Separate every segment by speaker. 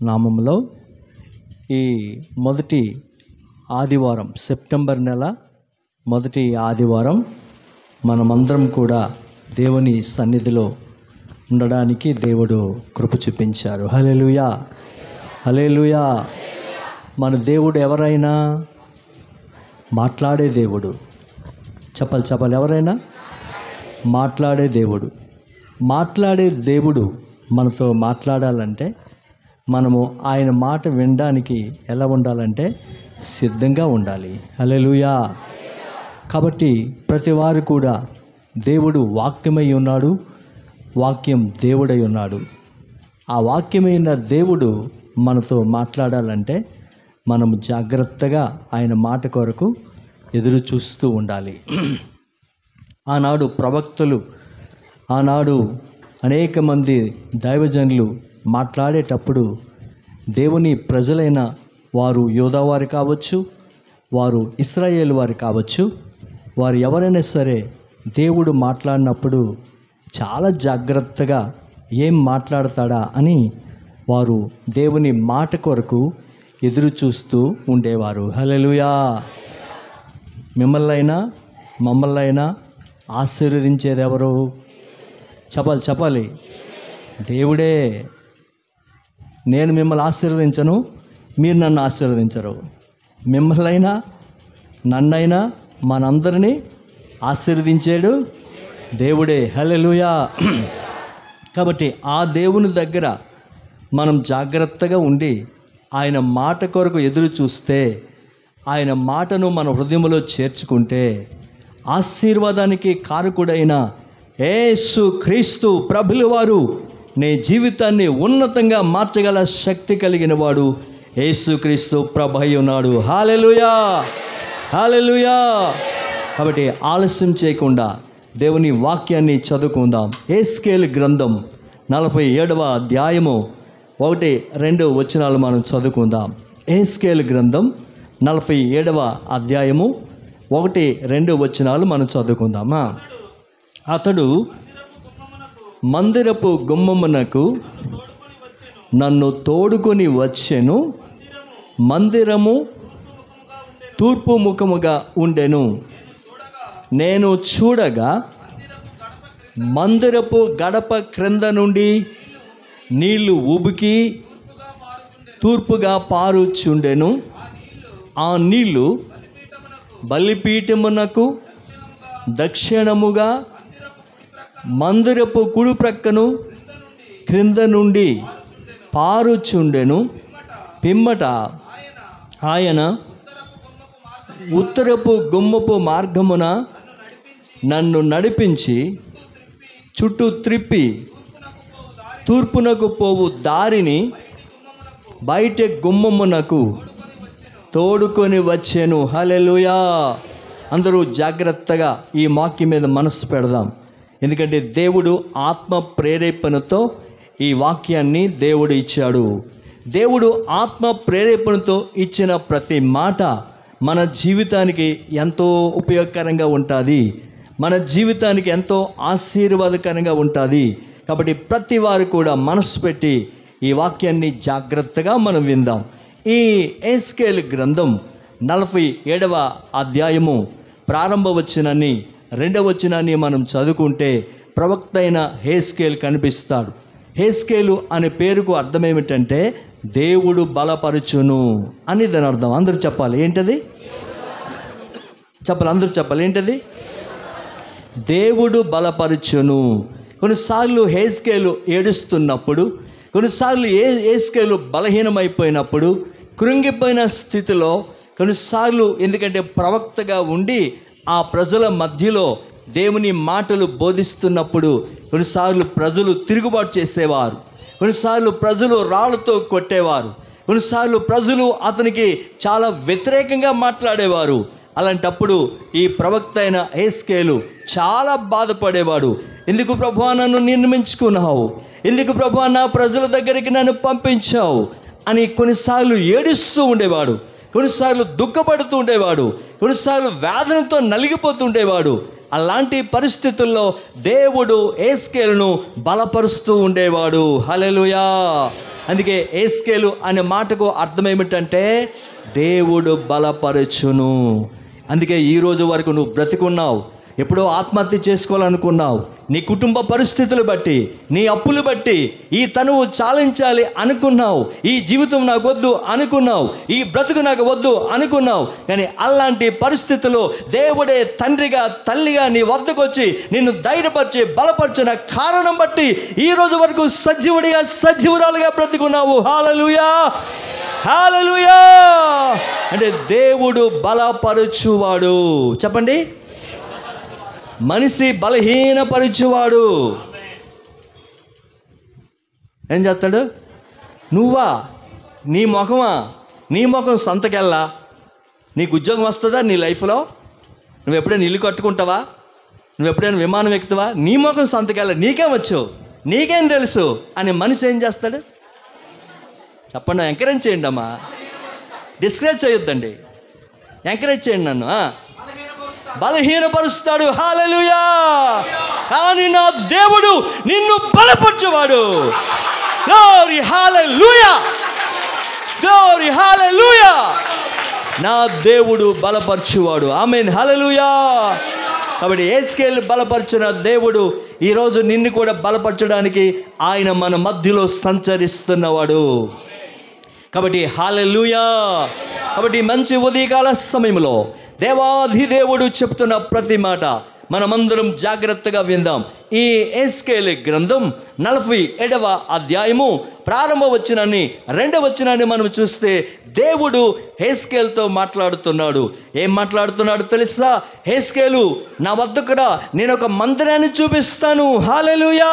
Speaker 1: నామంలో ఈ మొదటి ఆదివారం, సెప్టెంబర్ నెల మొదటి ఆదివారం మనమందరం కూడా దేవుని సన్నిధిలో ఉండడానికి దేవుడు కృప చూపించారు. హల్లెలూయా, హల్లెలూయా. మన దేవుడు ఎవరైనా మాట్లాడే దేవుడు. చెప్పాలి, ఎవరైనా మాట్లాడే దేవుడు. మాట్లాడే దేవుడు మనతో మాట్లాడాలంటే మనము ఆయన మాట వినడానికి ఎలా ఉండాలంటే సిద్ధంగా ఉండాలి. హల్లెలూయా. కాబట్టి ప్రతి వారు కూడా దేవుడు వాక్యమై ఉన్నాడు, వాక్యం దేవుడై ఉన్నాడు. ఆ వాక్యమైన దేవుడు మనతో మాట్లాడాలంటే మనము జాగ్రత్తగా ఆయన మాట కొరకు ఎదురు చూస్తూ ఉండాలి. ఆనాడు ప్రవక్తలు, ఆనాడు అనేక మంది దైవజనులు మాట్లాడేటప్పుడు దేవుని ప్రజలైన వారు యోధావారు కావచ్చు, వారు ఇశ్రాయేలు వారు కావచ్చు, వారు ఎవరైనా సరే దేవుడు మాట్లాడినప్పుడు చాలా జాగ్రత్తగా ఏం మాట్లాడతాడా అని వారు దేవుని మాట కొరకు ఎదురు చూస్తూ ఉండేవారు. హల్లెలూయా. మిమ్మల్నైనా మమ్మల్నైనా ఆశీర్వదించేది ఎవరు? చెప్పాలి, దేవుడే. నేను మిమ్మల్ని ఆశీర్వదించను, మీరు నన్ను ఆశీర్వదించరు. మిమ్మల్నైనా నన్నైనా మనందరినీ ఆశీర్వదించాడు దేవుడే. హల్లెలూయా. కాబట్టి ఆ దేవుని దగ్గర మనం జాగ్రత్తగా ఉండి ఆయన మాట కొరకు ఎదురు చూస్తే, ఆయన మాటను మన హృదయంలో చేర్చుకుంటే ఆశీర్వాదానికి కారకుడైన యేసు క్రీస్తు ప్రభుల వారు నీ జీవితాన్ని ఉన్నతంగా మార్చగల శక్తి కలిగిన వాడు యేసు క్రీస్తు ప్రభు అయి ఉన్నాడు. హల్లెలూయా, హల్లెలూయా. కాబట్టి ఆలస్యం చేయకుండా దేవుని వాక్యాన్ని చదువుకుందాం. యెహెజ్కేలు గ్రంథం 47వ అధ్యాయము 1-2 వచనాలు మనం చదువుకుందాం. యెహెజ్కేలు గ్రంథం 47వ అధ్యాయము 1-2 వచనాలు మనం చదువుకుందామా. అతడు మందిరపు గుమ్మమునకు నన్ను తోడుకొని వచ్చెను. మందిరము తూర్పు ముఖముగా ఉండెను. నేను చూడగా మందిరపు గడప క్రింద నుండి నీళ్లు ఉబికి తూర్పుగా పారుచుండెను. ఆ నీళ్లు బలిపీఠమునకు దక్షిణముగా మందిరపు కుడి ప్రక్కను క్రింద నుండి పారుచుండెను. పిమ్మట ఆయన ఉత్తరపు గుమ్మపు మార్గమున నన్ను నడిపించి చుట్టూ త్రిప్పి తూర్పునకు పోవు దారిని బయట గుమ్మమునకు తోడుకొని వచ్చాను. హల్లెలూయా. అందరూ జాగ్రత్తగా ఈ వాక్యం మీద మనసు పెడదాం. ఎందుకంటే దేవుడు ఆత్మ ప్రేరేపణతో ఈ వాక్యాన్ని దేవుడు ఇచ్చాడు. దేవుడు ఆత్మ ప్రేరేపణతో ఇచ్చిన ప్రతి మాట మన జీవితానికి ఎంతో ఉపయోగకరంగా ఉంటుంది, మన జీవితానికి ఎంతో ఆశీర్వాదకరంగా ఉంటుంది. కాబట్టి ప్రతి వారు కూడా మనసు పెట్టి ఈ వాక్యాన్ని జాగ్రత్తగా మనం విందాం. ఈ యెహెజ్కేలు గ్రంథం 47వ అధ్యాయము ప్రారంభ వచనాన్ని 2వ వచనాన్ని మనం చదువుకుంటే ప్రవక్త అయిన యెహెజ్కేలు కనిపిస్తాడు. యెహెజ్కేలు అనే పేరుకు అర్థం ఏమిటంటే దేవుడు బలపరచును అని దాని అర్థం. అందరూ చెప్పాలి, ఏంటది? అందరూ చెప్పాలి, ఏంటది? దేవుడు బలపరచును. కొన్నిసార్లు యెహెజ్కేలు ఏడుస్తున్నప్పుడు, కొన్నిసార్లు యెహెజ్కేలు బలహీనమైపోయినప్పుడు, కృంగిపోయిన స్థితిలో, కొన్నిసార్లు ఎందుకంటే ప్రవక్తగా ఉండి ఆ ప్రజల మధ్యలో దేవుని మాటలు బోధిస్తున్నప్పుడు కొన్నిసార్లు ప్రజలు తిరుగుబాటు చేసేవారు, కొన్నిసార్లు ప్రజలు రాళ్ళతో కొట్టేవారు, కొన్నిసార్లు ప్రజలు అతనికి చాలా వ్యతిరేకంగా మాట్లాడేవారు. అలాంటప్పుడు ఈ ప్రవక్త అయిన యెహెజ్కేలు చాలా బాధపడేవాడు. ఎందుకు ప్రభువా నన్ను నిర్మించుకున్నావు, ఎందుకు ప్రభువా నా ప్రజల దగ్గరికి నన్ను పంపించావు అని కొన్నిసార్లు ఏడుస్తూ ఉండేవాడు, కొన్నిసార్లు దుఃఖపడుతూ ఉండేవాడు, కొన్నిసార్లు వేదనతో నలిగిపోతూ ఉండేవాడు. అలాంటి పరిస్థితుల్లో దేవుడు యెహెజ్కేలును బలపరుస్తూ ఉండేవాడు. హల్లెలూయా. అందుకే యెహెజ్కేలు అనే మాటకు అర్థం ఏమిటంటే దేవుడు బలపరచును. అందుకే ఈరోజు వరకు నువ్వు బ్రతికున్నావు. ఎప్పుడో ఆత్మహత్య చేసుకోవాలనుకున్నావు, నీ కుటుంబ పరిస్థితులు బట్టి, నీ అప్పులు బట్టి, ఈ తనువు చాలించాలి అనుకున్నావు, ఈ జీవితం నాకు వద్దు అనుకున్నావు, ఈ బ్రతుకు నాకు వద్దు అనుకున్నావు. కానీ అలాంటి పరిస్థితుల్లో దేవుడే తండ్రిగా తల్లిగా నీ వద్దకు వచ్చి నిన్ను ధైర్యపరిచి బలపరిచిన కారణం బట్టి ఈ రోజు వరకు సజీవుడిగా సజీవురాలుగా బ్రతుకున్నావు. హల్లెలూయా, హల్లెలూయా. అంటే దేవుడు బలపరచువాడు. చెప్పండి, మనిషి బలహీనపరచువాడు. ఏం చేస్తాడు? నువ్వా? నీ ముఖమా? నీ ముఖం సంతకెళ్ళా? నీకు ఉద్యోగం వస్తుందా నీ లైఫ్లో? నువ్వు ఎప్పుడైనా ఇల్లు కట్టుకుంటావా? నువ్వు ఎప్పుడైనా విమానం ఎక్కుతావా? నీ ముఖం సంతకెళ్ళ. నీకేం వచ్చు, నీకేం తెలుసు అని మనిషి ఏం చేస్తాడు? చెప్పండి, ఎంకరేజ్ చేయండి అమ్మా, డిస్కరేజ్ చేయొద్దండి, ఎంకరేజ్ చేయండి నన్ను. బలహీనపరుస్తాడు. హల్లెలూయా. కానీ నా దేవుడు నిన్ను బలపరచువాడు. గ్లోరీ, హల్లెలూయా, గ్లోరీ, హల్లెలూయా. నా దేవుడు బలపరచువాడు. ఆమేన్, హల్లెలూయా. కాబట్టి యెహెజ్కేలు బలపరిచిన దేవుడు ఈరోజు నిన్ను కూడా బలపరచడానికి ఆయన మన మధ్యలో సంచరిస్తున్నవాడు. కాబట్టి హల్లెలూయా. కాబట్టి మంచి ఉదయకాల సమయంలో దేవాధిదేవుడు చెప్తున్న ప్రతి మాట మనమందరం జాగ్రత్తగా విందాం. ఈ యెహెజ్కేలు గ్రంథం 47వ అధ్యాయము ప్రారంభ వచనాన్ని 2వ వచనాన్ని మనం చూస్తే దేవుడు యెహెజ్కేలుతో మాట్లాడుతున్నాడు. ఏం మాట్లాడుతున్నాడు తెలుసా? యెహెజ్కేలు, నా వద్దకు రా, నేను ఒక మందిరాన్ని చూపిస్తాను. హల్లెలూయా.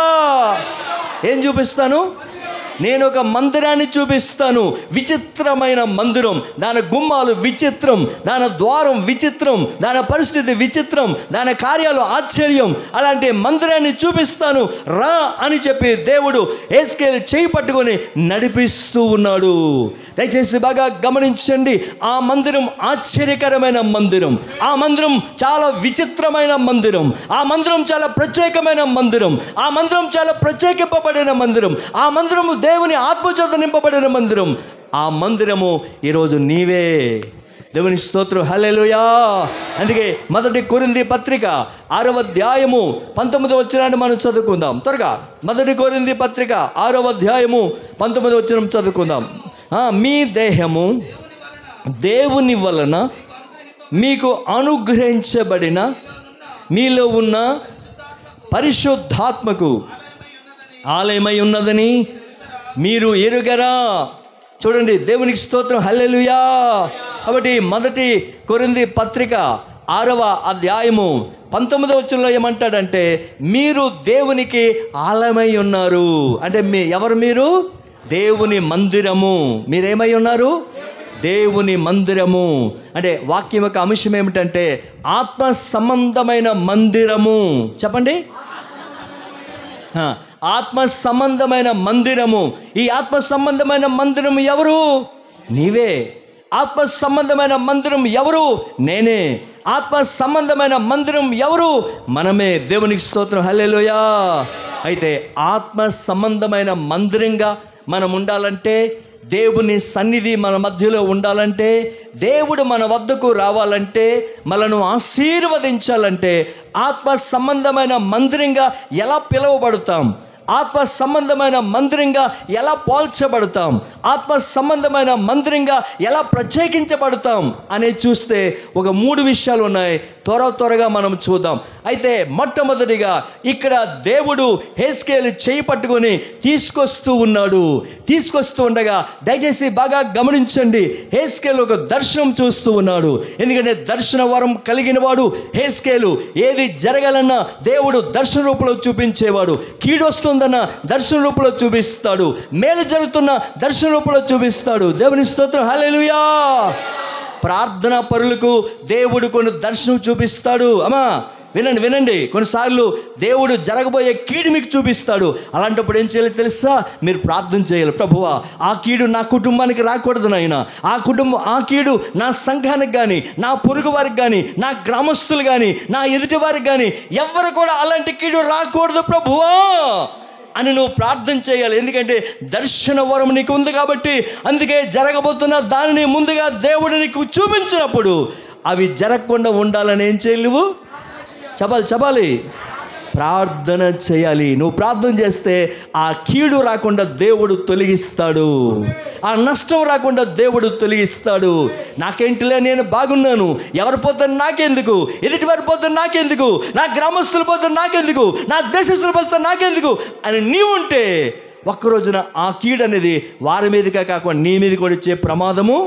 Speaker 1: ఏం చూపిస్తాను? నేను ఒక మందిరాన్ని చూపిస్తాను. విచిత్రమైన మందిరం, దాని గుమ్మాలు విచిత్రం, దాని ద్వారం విచిత్రం, దాని పరిస్థితి విచిత్రం, దాని కార్యాలు ఆశ్చర్యం. అలాంటి మందిరాన్ని చూపిస్తాను రా అని చెప్పి దేవుడు యెహెజ్కేలు చేయి పట్టుకొని నడిపిస్తూ ఉన్నాడు. దయచేసి బాగా గమనించండి. ఆ మందిరం ఆశ్చర్యకరమైన మందిరం, ఆ మందిరం చాలా విచిత్రమైన మందిరం, ఆ మందిరం చాలా ప్రత్యేకమైన మందిరం, ఆ మందిరం చాలా ప్రత్యేకింపబడిన మందిరం, ఆ మందిరము దేవుని ఆత్మచేత నింపబడిన మందిరం. ఆ మందిరము ఈరోజు నీవే. దేవుని స్తోత్రం, హల్లెలూయా. అందుకే 1 కొరింథీ పత్రిక 6వ అధ్యాయము 19వ వచనాన్ని మనం చదువుకుందాం. త్వరగా 1 కొరింథీ పత్రిక 6వ అధ్యాయము 19వ వచనం చదువుకుందాం. మీ దేహము దేవుని వలన మీకు అనుగ్రహించబడిన మీలో ఉన్న పరిశుద్ధాత్మకు ఆలయమై ఉన్నదని మీరు ఎరుగరా? చూడండి, దేవునికి స్తోత్రం, హల్లెలూయా. కాబట్టి 1 కొరింథీ పత్రిక 6వ అధ్యాయము 19వ వచనంలో ఏమంటాడంటే, మీరు దేవునికి ఆలయమై ఉన్నారు. అంటే ఎవరు మీరు? దేవుని మందిరము. మీరేమై ఉన్నారు? దేవుని మందిరము. అంటే వాక్యం యొక్క అంశం ఏమిటంటే ఆత్మ సంబంధమైన మందిరము. చెప్పండి, ఆత్మ సంబంధమైన మందిరము. ఈ ఆత్మ సంబంధమైన మందిరం ఎవరు? నీవే. ఆత్మ సంబంధమైన మందిరం ఎవరు? నేనే. ఆత్మ సంబంధమైన మందిరం ఎవరు? మనమే. దేవునికి స్తోత్రం, హల్లెలూయా. అయితే ఆత్మ సంబంధమైన మందిరంగా మనం ఉండాలంటే, దేవుని సన్నిధి మన మధ్యలో ఉండాలంటే, దేవుడు మన వద్దకు రావాలంటే, మనను ఆశీర్వదించాలంటే ఆత్మ సంబంధమైన మందిరంగా ఎలా పిలువబడతాం, ఆత్మ సంబంధమైన మందిరంగా ఎలా పోల్చబడతాం, ఆత్మ సంబంధమైన మందిరంగా ఎలా ప్రత్యేకించబడతాం అనేది చూస్తే ఒక 3 విషయాలు ఉన్నాయి. త్వరగా మనం చూద్దాం. అయితే మొట్టమొదటిగా ఇక్కడ దేవుడు యెహెజ్కేలు చేయి పట్టుకొని తీసుకొస్తూ ఉన్నాడు. తీసుకొస్తూ ఉండగా దయచేసి బాగా గమనించండి. యెహెజ్కేలు ఒక దర్శనం చూస్తూ ఉన్నాడు. ఎందుకంటే దర్శన వరం కలిగిన వాడు యెహెజ్కేలు. ఏది జరగాలన్నా దేవుడు దర్శన రూపంలో చూపించేవాడు. కీడు వస్తుందన్న దర్శన రూపంలో చూపిస్తాడు, మేలు జరుగుతున్న దర్శన రూపంలో చూపిస్తాడు. దేవుని స్తోత్రం, హల్లెలూయా. ప్రార్థనా పరులకు దేవుడు కొన్ని దర్శనం చూపిస్తాడు. అమ్మా, వినండి వినండి, కొన్నిసార్లు దేవుడు జరగబోయే కీడు మీకు చూపిస్తాడు. అలాంటప్పుడు ఏం చేయాలి తెలుసా? మీరు ప్రార్థన చేయాలి. ప్రభువా, ఆ కీడు నా కుటుంబానికి రాకూడదు నాయనా, ఆ కీడు నా సంఘానికి కానీ, నా పొరుగు వారికి కానీ, నా గ్రామస్తులు కానీ, నా ఎదుటి వారికి కానీ ఎవరు కూడా అలాంటి కీడు రాకూడదు ప్రభువా అని నువ్వు ప్రార్థన చేయాలి. ఎందుకంటే దర్శన వరం నీకు ఉంది కాబట్టి. అందుకే జరగబోతున్న దానిని ముందుగా దేవుడు నీకు చూపించినప్పుడు అవి జరగకుండా ఉండాలని ఏం చేయాలి? నువ్వు చెప్పాలి, ప్రార్థన చేయాలి. నువ్వు ప్రార్థన చేస్తే ఆ కీడు రాకుండా దేవుడు తొలగిస్తాడు, ఆ నష్టం రాకుండా దేవుడు తొలగిస్తాడు. నాకేంటిలే, నేను బాగున్నాను, ఎవరు పోతారు నాకెందుకు, ఎదుటి వారు పోతారు నాకెందుకు, నా గ్రామస్తులు పోతారు నాకెందుకు, నా దేశస్తులు పోతారు నాకెందుకు అని నీవు ఉంటే ఒక్కరోజున ఆ కీడు అనేది వారి మీదకే కాకుండా నీ మీద కూడా వచ్చే ప్రమాదము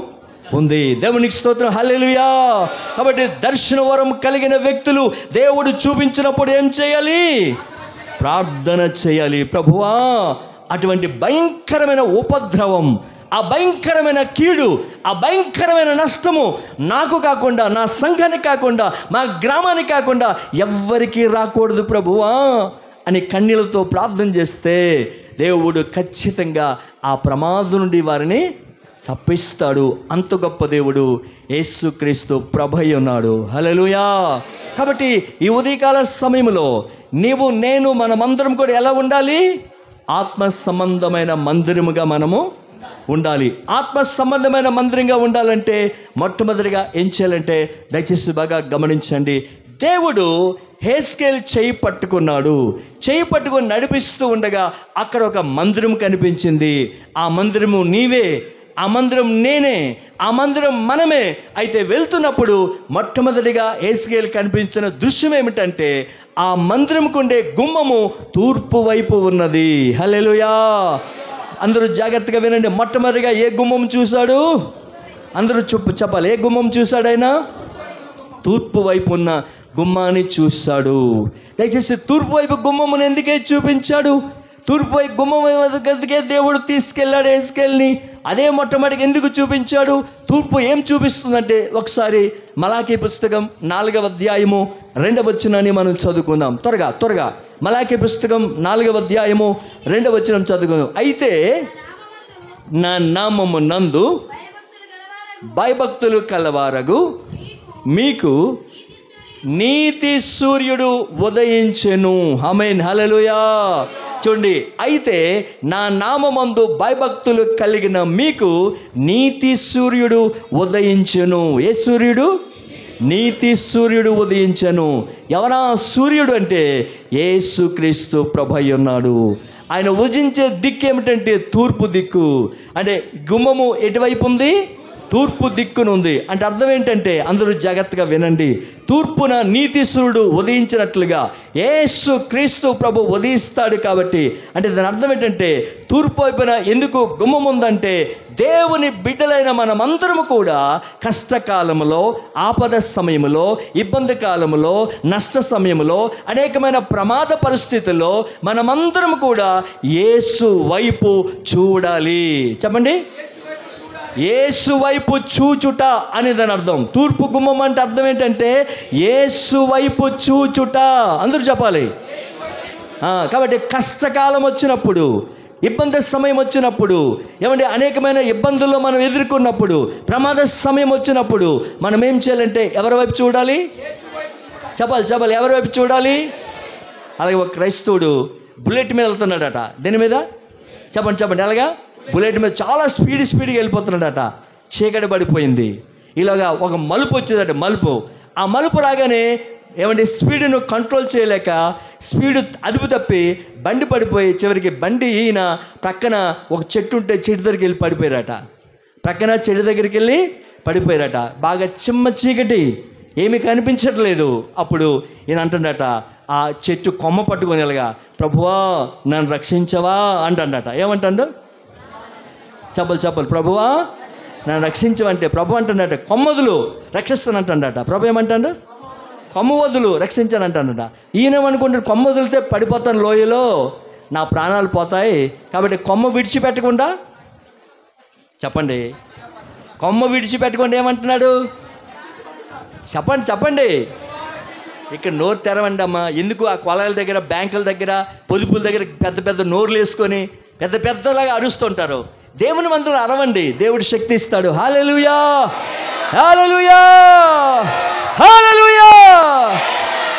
Speaker 1: ఉంది. దేవునికి స్తోత్రం, హల్లెలూయా. కాబట్టి దర్శన వరం కలిగిన వ్యక్తులు దేవుడు చూపించినప్పుడు ఏం చేయాలి? ప్రార్థన చేయాలి. ప్రభువా, అటువంటి భయంకరమైన ఉపద్రవం, ఆ భయంకరమైన కీడు, ఆ భయంకరమైన నష్టము నాకు కాకుండా, నా సంఘానికి కాకుండా, మా గ్రామానికి కాకుండా ఎవ్వరికీ రాకూడదు ప్రభువా అని కన్నీళ్లతో ప్రార్థన చేస్తే దేవుడు ఖచ్చితంగా ఆ ప్రమాదం నుండి వారిని తప్పిస్తాడు. అంత గొప్ప దేవుడు యేసుక్రీస్తు ప్రభువై ఉన్నాడు. హల్లెలూయా. కాబట్టి ఈ ఉదయకాల సమయంలో నీవు, నేను, మనమందరం కూడా ఎలా ఉండాలి? ఆత్మ సంబంధమైన మందిరముగా మనము ఉండాలి. ఆత్మ సంబంధమైన మందిరంగా ఉండాలంటే మొట్టమొదటిగా ఏం చేయాలంటే, దయచేసి బాగా గమనించండి. దేవుడు హెస్కేల్ చేయి పట్టుకున్నాడు. చేయి పట్టుకొని నడిపిస్తూ ఉండగా అక్కడ ఒక మందిరం కనిపించింది. ఆ మందిరము నీవే, ఆ మందిరం నేనే, ఆ మందిరం మనమే. అయితే వెళ్తున్నప్పుడు మొట్టమొదటిగా హెస్కేల్ కనిపించిన దృశ్యం ఏమిటంటే, ఆ మందిరంకు ఉండే గుమ్మము తూర్పు వైపు ఉన్నది. హల్లెలూయా. అందరూ జాగ్రత్తగా వినండి. మొట్టమొదటిగా ఏ గుమ్మం చూశాడు? అందరూ చెప్పాలి, ఏ గుమ్మం చూశాడు ఆయన? తూర్పు వైపు ఉన్న గుమ్మాన్ని చూశాడు. దయచేసి తూర్పు వైపు గుమ్మమును ఎందుకే చూపించాడు? తూర్పు వైపు గుమ్మం ఎందుకే దేవుడు తీసుకెళ్ళాడు హెస్కేల్ని? అదే మొట్టమొదటిగా ఎందుకు చూపించాడు? తూర్పు ఏం చూపిస్తుందంటే, ఒకసారి మలాకీ పుస్తకం 4వ అధ్యాయము 2వ వచనాన్ని మనం చదువుకుందాం. త్వరగా మలాకీ పుస్తకం 4వ అధ్యాయము 2వ వచనం చదువుకుందాం. అయితే నా నామము నందు భయభక్తులు కలవారగు మీకు నీతి సూర్యుడు ఉదయించెను. ఆమేన్, హల్లెలూయా. చూడండి, అయితే నా నామమందు భయభక్తులు కలిగిన మీకు నీతి సూర్యుడు ఉదయించెను. ఏ సూర్యుడు? నీతి సూర్యుడు ఉదయించెను. ఎవరా సూర్యుడు అంటే యేసుక్రీస్తు ప్రభువై ఉన్నాడు. ఆయన ఉదయించే దిక్కు ఏమిటంటే తూర్పు దిక్కు. అంటే గుమ్మము ఎటువైపు ఉంది? తూర్పు దిక్కునుంది. అంటే అర్థం ఏంటంటే, అందరూ జాగ్రత్తగా వినండి. తూర్పున నీతి సూర్యుడు ఉదయించినట్లుగా యేసు క్రీస్తు ప్రభు ఉదయిస్తాడు. కాబట్టి అంటే దాని అర్థం ఏంటంటే, తూర్పు వైపున ఎందుకు గుమ్మం ఉందంటే, దేవుని బిడ్డలైన మనమందరము కూడా కష్టకాలంలో, ఆపద సమయంలో, ఇబ్బంది కాలంలో, నష్ట సమయంలో, అనేకమైన ప్రమాద పరిస్థితుల్లో మనమందరం కూడా యేసు వైపు చూడాలి. చెప్పండి, యేసు వైపు చూచుట అని దాని అర్థం. తూర్పు గుమ్మం అంటే అర్థం ఏంటంటే యేసు వైపు చూచుట. అందరూ చెప్పాలి. కాబట్టి కష్టకాలం వచ్చినప్పుడు, ఇబ్బంది సమయం వచ్చినప్పుడు, ఏమంటే అనేకమైన ఇబ్బందుల్లో మనం ఎదుర్కొన్నప్పుడు, ప్రమాద సమయం వచ్చినప్పుడు మనం ఏం చేయాలంటే ఎవరి వైపు చూడాలి? చెప్పాలి, ఎవరి వైపు చూడాలి? అలాగే ఒక క్రైస్తవుడు బుల్లెట్ మీద వెళ్తున్నాడట. దేని మీద? చెప్పండి. అలాగా బుల్లెట్ మీద చాలా స్పీడ్గా వెళ్ళిపోతున్నాడట. చీకటి పడిపోయింది. ఇలాగా ఒక మలుపు వచ్చేదట. ఆ మలుపు రాగానే ఏమంటే స్పీడ్ను కంట్రోల్ చేయలేక స్పీడ్ అదుపు తప్పి బండి పడిపోయి చివరికి బండి ఈయన పక్కన ఒక చెట్టు ఉంటే చెట్టు దగ్గరికి వెళ్ళి పడిపోయారట. బాగా చిమ్మ చీకటి, ఏమీ కనిపించట్లేదు. అప్పుడు ఈయన అంటున్నట, ఆ చెట్టు కొమ్మ పట్టుకొని వెళ్ళగా, ప్రభువా నన్ను రక్షించవా అంటాడట. ఏమంటాడు? చెప్పాలి, ప్రభువా నన్ను రక్షించవంటే ప్రభు అంటున్నట, కొమ్మదులు రక్షిస్తానంటాడట. ప్రభు ఏమంటాడు? కొమ్మ వదులు రక్షించానంటాడట. ఈయనేమనుకుంటాడు, కొమ్మ వదిలితే పడిపోతాను లోయలో, నా ప్రాణాలు పోతాయి, కాబట్టి కొమ్మ విడిచిపెట్టకుండా, చెప్పండి, కొమ్మ విడిచిపెట్టకుండా ఏమంటున్నాడు? చెప్పండి. ఇక్కడ నోరు తెరవండి అమ్మా. ఎందుకు ఆ కొలాయిల దగ్గర, బ్యాంకుల దగ్గర, పొదుపుల దగ్గర పెద్ద పెద్ద నోర్లు వేసుకొని పెద్ద పెద్దలాగా అరుస్తుంటారు. దేవుని మందిరంలో అరవండి, దేవుడు శక్తి ఇస్తాడు. హల్లెలూయా, హల్లెలూయా, హల్లెలూయా.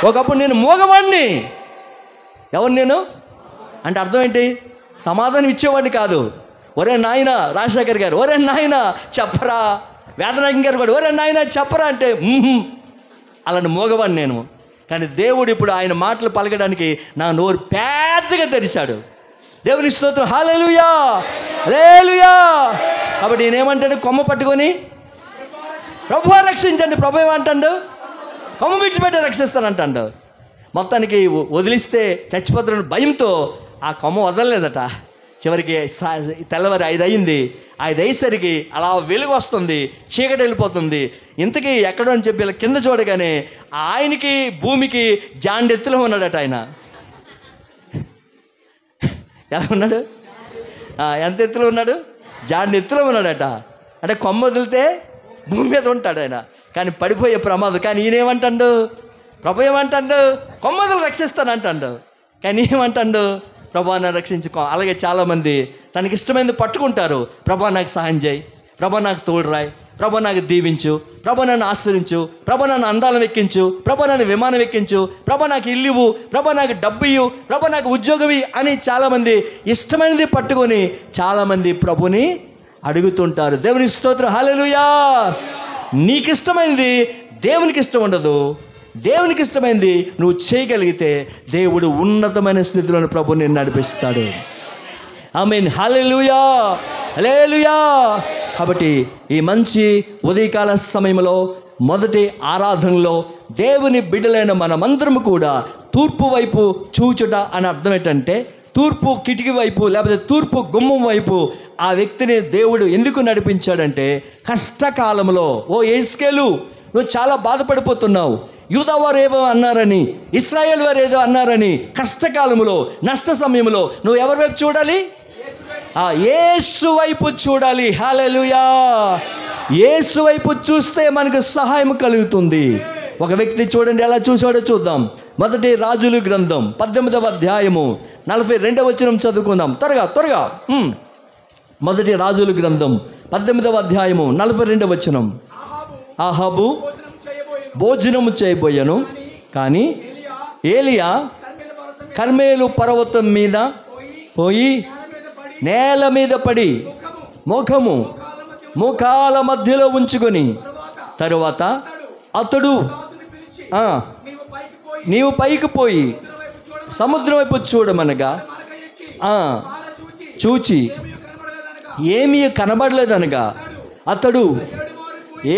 Speaker 1: ఒకప్పుడు నేను మోగవాడిని. ఎవరు నేను అంటే అర్థం ఏంటి? సమాధానం ఇచ్చేవాడిని కాదు. ఒరే నాయన రాజశేఖర్ గారు, ఒరే నాయన చెప్పరా. వేదనాయకం గారు కూడా ఒరే నాయన చెప్పరా అంటే అలాంటి మోగవాడిని నేను. కానీ దేవుడు ఇప్పుడు ఆయన మాటలు పలకడానికి నా నోరు పెద్దగా తెరిచాడు. దేవుని స్తోత్రం. హల్లెలూయా, హల్లెలూయా. కాబట్టి నేనేమంటాడు? కొమ్మ పట్టుకొని ప్రభువా రక్షించండి. ప్రభు ఏమంటాడు? కొమ్మ విడిచిపెట్టి రక్షిస్తానంటాడు. మొత్తానికి వదిలిస్తే చచ్చిపోతున్న భయంతో ఆ కొమ్మ వదలలేదట. చివరికి తెల్లవారి 5 అయింది. 5 అయ్యేసరికి అలా వెలుగు వస్తుంది, చీకటి వెళ్ళిపోతుంది. ఇంతకీ ఎక్కడో అని చెప్పి ఇలా కింద చూడగానే ఆయనకి భూమికి జాండెత్తులో ఉన్నాడట. ఆయన ఎలా ఉన్నాడు? ఎంత ఎత్తులో ఉన్నాడు? జాండెత్తులో ఉన్నాడట. అంటే కొమ్మ వదిలితే భూమి మీద ఉంటాడు ఆయన, కానీ పడిపోయే ప్రమాదం. కానీ ఈయనేమంటాడు? ప్రభు ఏమంటాడు? కొమ్మదులు రక్షిస్తానంటాడు. కానీ ఏమంటాడు? ప్రభా నన్ను రక్షించుకో. అలాగే చాలామంది తనకి ఇష్టమైనది పట్టుకుంటారు. ప్రభా నాకు సహాయం చేయి, ప్రభా నాకు తోడురాయి, ప్రభా నాకు దీవించు, ప్రభా నన్ను ఆశ్రయించు, ప్రభా నన్ను అందాలను ఎక్కించు, ప్రభా నన్ను విమానం ఎక్కించు, ప్రభా నాకు ఇల్లు ఇవ్వు, ప్రభా నాకు డబ్బు ఇవ్వు, ప్రభా నాకు ఉద్యోగం ఇవ్వు అని చాలామంది ఇష్టమైనది పట్టుకొని చాలామంది ప్రభుని అడుగుతుంటారు. దేవుని స్తోత్రం. హల్లెలూయా. నీకు ఇష్టమైనది దేవునికి ఇష్టం ఉండదు. దేవునికి ఇష్టమైంది నువ్వు చేయగలిగితే దేవుడు ఉన్నతమైన స్థితిలోని ప్రభు నిన్ను నడిపిస్తాడు. ఆమేన్. హల్లెలూయా, హల్లెలూయా. కాబట్టి ఈ మంచి ఉదయకాల సమయంలో మొదటి ఆరాధనలో దేవుని బిడ్డలైన మనమందరం కూడా తూర్పు వైపు చూచుట అని అర్థం ఏంటంటే, తూర్పు కిటికీ వైపు లేకపోతే తూర్పు గుమ్మం వైపు ఆ వ్యక్తిని దేవుడు ఎందుకు నడిపించాడంటే, కష్టకాలంలో ఓ యేస్కేలు నువ్వు చాలా బాధపడిపోతున్నావు, యూదా వారు ఏదో అన్నారని, ఇశ్రాయేల్ వారు ఏదో అన్నారని, కష్టకాలంలో నష్ట సమయంలో నువ్వు ఎవరి వైపు చూడాలి? యేసు వైపు చూడాలి. హల్లెలూయా. యేసు వైపు చూస్తే మనకు సహాయం కలుగుతుంది. ఒక వ్యక్తి చూడండి ఎలా చూసాడో చూద్దాం. మొదటి రాజుల గ్రంథం 18వ అధ్యాయము 42వ వచనం చదువుకుందాం. త్వరగా మొదటి రాజుల గ్రంథం 18వ అధ్యాయము 42వ వచనం. ఆహాబు భోజనము చేయబోయాను, కానీ ఏలియా కర్మేలు పర్వతం మీద పోయి నేల మీద పడి మోకాల మధ్యలో ఉంచుకొని తరువాత అతడు నీవు పైకి పోయి సముద్రం వైపు చూడమనగా చూచి ఏమీ కనబడలేదనగా అతడు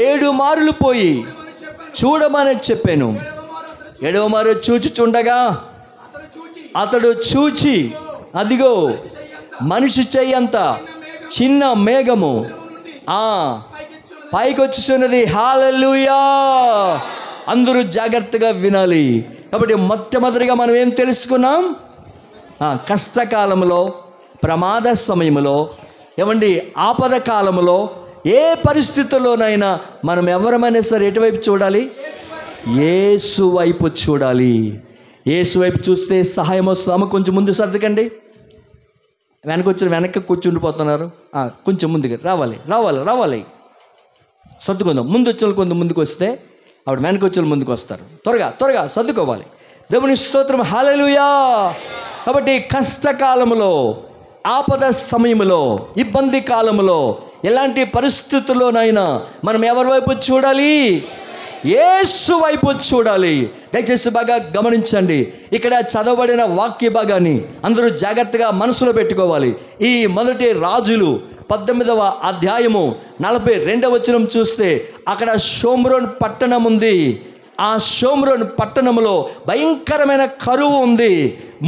Speaker 1: 7 మారులు పోయి చూడమని చెప్పాను. 7వ మారు చూచుచుండగా అతడు చూచి అదిగో మనిషి చెయ్యంత చిన్న మేఘము పైకి వచ్చుచున్నది. హల్లెలూయా. అందరూ జాగ్రత్తగా వినాలి. కాబట్టి మొట్టమొదటిగా మనం ఏం తెలుసుకున్నాం? కష్టకాలంలో, ప్రమాద సమయంలో, ఏమండి ఆపద కాలంలో, ఏ పరిస్థితుల్లోనైనా మనం ఎవరమైనా సరే ఎటువైపు చూడాలి? యేసు వైపు చూడాలి. యేసు వైపు చూస్తే సహాయం వస్తాము. కొంచెం ముందు సర్దుకండి. వెనక్కి కూర్చుండిపోతున్నారు. కొంచెం ముందుకు రావాలి. సర్దుకుందాం. ముందు వచ్చిన కొంత ముందుకు వస్తే ఆవిడ వెనక్కి వచ్చిన ముందుకు వస్తారు. త్వరగా సర్దుకోవాలి. దేవుని స్తోత్రం. హల్లెలూయా. కాబట్టి కష్టకాలంలో, ఆపద సమయంలో, ఇబ్బంది కాలంలో, ఎలాంటి పరిస్థితుల్లోనైనా మనం ఎవరి వైపు చూడాలి? యేసు వైపు చూడాలి. దయచేసి బాగా గమనించండి. ఇక్కడ చదవబడిన వాక్య భాగాన్ని అందరూ జాగ్రత్తగా మనసులో పెట్టుకోవాలి. ఈ మొదటి రాజులు 18వ అధ్యాయము 42వ వచనం చూస్తే అక్కడ షోమ్రోన్ పట్టణం ఉంది. ఆ షోమ్రోన్ పట్టణంలో భయంకరమైన కరువు ఉంది.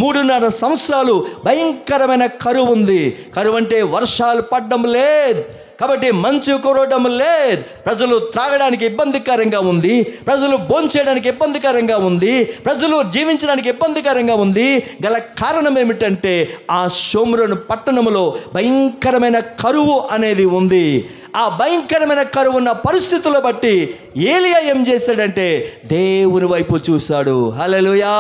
Speaker 1: 3.5 సంవత్సరాలు భయంకరమైన కరువు ఉంది. కరువు అంటే వర్షాలు పడడం లేదు, కాబట్టి మంచు కురవడం లేదు. ప్రజలు త్రాగడానికి ఇబ్బందికరంగా ఉంది, ప్రజలు భోంచేయడానికి ఇబ్బందికరంగా ఉంది, ప్రజలు జీవించడానికి ఇబ్బందికరంగా ఉంది. గల కారణం ఏమిటంటే ఆ షోమ్రోను పట్టణంలో భయంకరమైన కరువు అనేది ఉంది. ఆ భయంకరమైన కరువు ఉన్న పరిస్థితులను బట్టి ఏలియా ఏం చేశాడంటే దేవుని వైపు చూశాడు. హల్లెలూయా.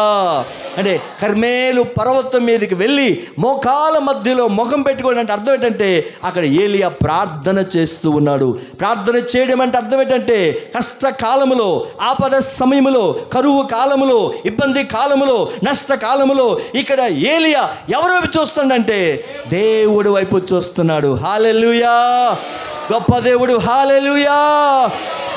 Speaker 1: అంటే కర్మేలు పర్వతం మీదకి వెళ్ళి మోకాల మధ్యలో ముఖం పెట్టుకోవడం అంటే అర్థం ఏంటంటే అక్కడ ఏలియా ప్రార్థన చేస్తూ ఉన్నాడు. ప్రార్థన చేయడం అంటే అర్థం ఏంటంటే కష్టకాలములో, ఆపద సమయములో, కరువు కాలములో, ఇబ్బంది కాలములో, నష్ట కాలములో ఇక్కడ ఏలియా ఎవరి వైపు చూస్తుండంటే దేవుడి వైపు చూస్తున్నాడు. హల్లెలూయా. గొప్ప దేవుడు. హల్లెలూయా.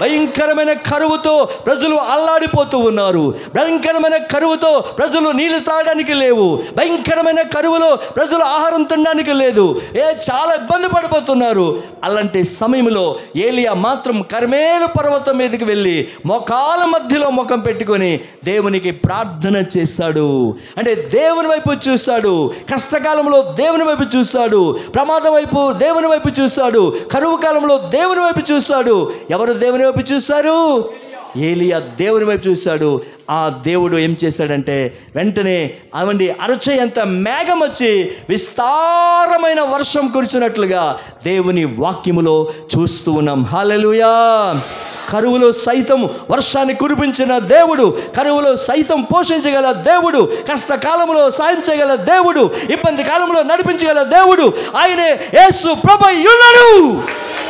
Speaker 1: భయంకరమైన కరువుతో ప్రజలు అల్లాడిపోతూ ఉన్నారు. భయంకరమైన కరువుతో ప్రజలు నీళ్లు త్రాగడానికి లేవు. భయంకరమైన కరువులో ప్రజలు ఆహారం తినడానికి లేదు. చాలా ఇబ్బంది పడిపోతున్నారు. అలాంటి సమయంలో ఏలియా మాత్రం కర్మేలు పర్వతం మీదకి వెళ్ళి మోకాల మధ్యలో ముఖం పెట్టుకొని దేవునికి ప్రార్థన చేశాడు. అంటే దేవుని వైపు చూశాడు. కష్టకాలంలో దేవుని వైపు చూశాడు. ప్రమాదం వైపు దేవుని వైపు చూశాడు. కరువు కాలంలో దేవుని వైపు చూశాడు. ఎవరు దేవుని వైపు చూశారు? ఏలియా దేవుని వైపు చూశాడు. ఆ దేవుడు ఏం చేశాడంటే వెంటనే అవండి అరచేయంత మేఘం వచ్చి విస్తారమైన వర్షం కురిచినట్లుగా దేవుని వాక్యములో చూస్తూ ఉన్నాం. హల్లెలూయా. కరువులో సైతం వర్షాన్ని కురిపించిన దేవుడు, కరువులో సైతం పోషించగల దేవుడు, కష్టకాలంలో సాయం చేయగల దేవుడు, ఇబ్బంది కాలంలో నడిపించగల దేవుడు ఆయనే యేసు ప్రభువై ఉన్నాడు.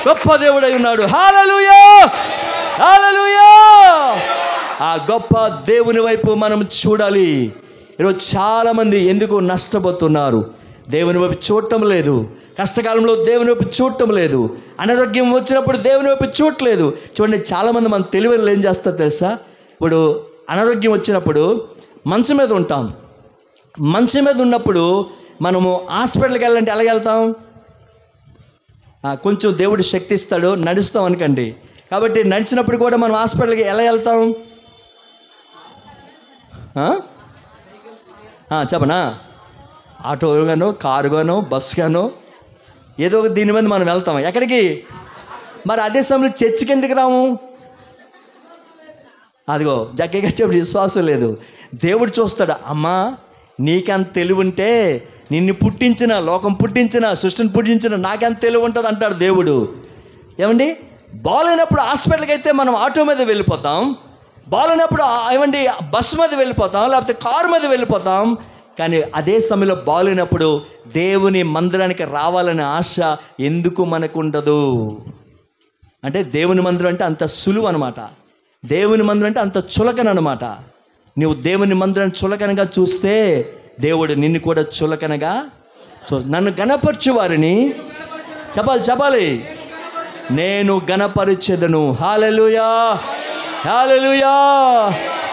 Speaker 1: గొప్ప దేవుడై ఉన్నాడు. హల్లెలూయా. హల్లెలూయా. ఆ గొప్ప దేవుని వైపు మనం చూడాలి. ఈరోజు చాలామంది ఎందుకు నష్టపోతున్నారు? దేవుని వైపు చూడటం లేదు. కష్టకాలంలో దేవుని వైపు చూడటం లేదు. అనారోగ్యం వచ్చినప్పుడు దేవుని వైపు చూడట్లేదు. చూడండి, చాలామంది మన తెలివిలో ఏం చేస్తారు తెలుసా? ఇప్పుడు అనారోగ్యం వచ్చినప్పుడు మంచం మీద ఉంటాం. మంచం మీద ఉన్నప్పుడు మనము హాస్పిటల్కి వెళ్ళాలంటే ఎలాగ వెళ్తాం? కొంచెం దేవుడు శక్తి ఇస్తాడు, నడుస్తాం అనుకోండి. కాబట్టి నడిచినప్పుడు కూడా మనం హాస్పిటల్కి ఎలా వెళ్తాం? చెప్పనా? ఆటోగానో, కారుగానో, బస్సుగానో ఏదో ఒక దీని మీద మనం వెళ్తాం. ఎక్కడికి? మరి అదే సమయంలో చర్చికి ఎందుకు రాము? అదిగో జగ్గగా చెప్పి విశ్వాసం లేదు. దేవుడు చూస్తాడు. అమ్మా, నీకెంత తెలివి ఉంటే నిన్ను పుట్టించిన, లోకం పుట్టించిన, సృష్టిని పుట్టించిన నాకెంత తెలివి ఉంటుంది అంటాడు దేవుడు. ఏమండి, బాగాలేనప్పుడు హాస్పిటల్కి అయితే మనం ఆటో మీద వెళ్ళిపోతాం. బాగాలేనప్పుడు ఏమండి బస్సు మీద వెళ్ళిపోతాం, లేకపోతే కారు మీద వెళ్ళిపోతాం. కానీ అదే సమయంలో బాగాలేనప్పుడు దేవుని మందిరానికి రావాలనే ఆశ ఎందుకు మనకు ఉండదు? అంటే దేవుని మందిరం అంటే అంత సులువు అనమాట. దేవుని మందిరం అంటే అంత చులకన అనమాట. నువ్వు దేవుని మందిరాన్ని చులకనగా చూస్తే దేవుడు నిన్ను కూడా చులకనగా నన్ను గణపరచు వారిని చెప్పాలి నేను గణపరిచెదను. హల్లెలూయా. హల్లెలూయా.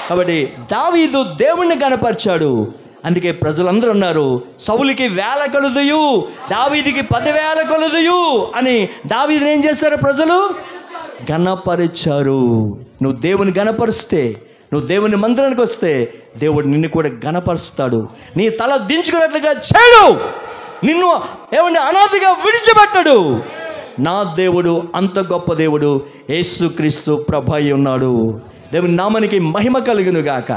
Speaker 1: కాబట్టి దావీదు దేవుణ్ణి గణపరిచాడు. అందుకే ప్రజలందరూ అన్నారు, సౌలుకి 1000 కలుదయు, దావీదుకి 10,000 కలుదయు అని దావీదుని ఏం చేశారు? ప్రజలు గణపరిచారు. నువ్వు దేవుని గణపరిస్తే, నువ్వు దేవుని మందిరానికి వస్తే దేవుడు నిన్ను కూడా గణపరుస్తాడు. నీ తల దించుకున్నట్లుగా చేయడు. నిన్ను ఏమన్నా అనాథగా విడిచిపెట్టడు. నా దేవుడు అంత గొప్ప దేవుడు. యేసుక్రీస్తు ప్రభువై ఉన్నాడు. దేవుని నామానికి మహిమ కలుగును గాక.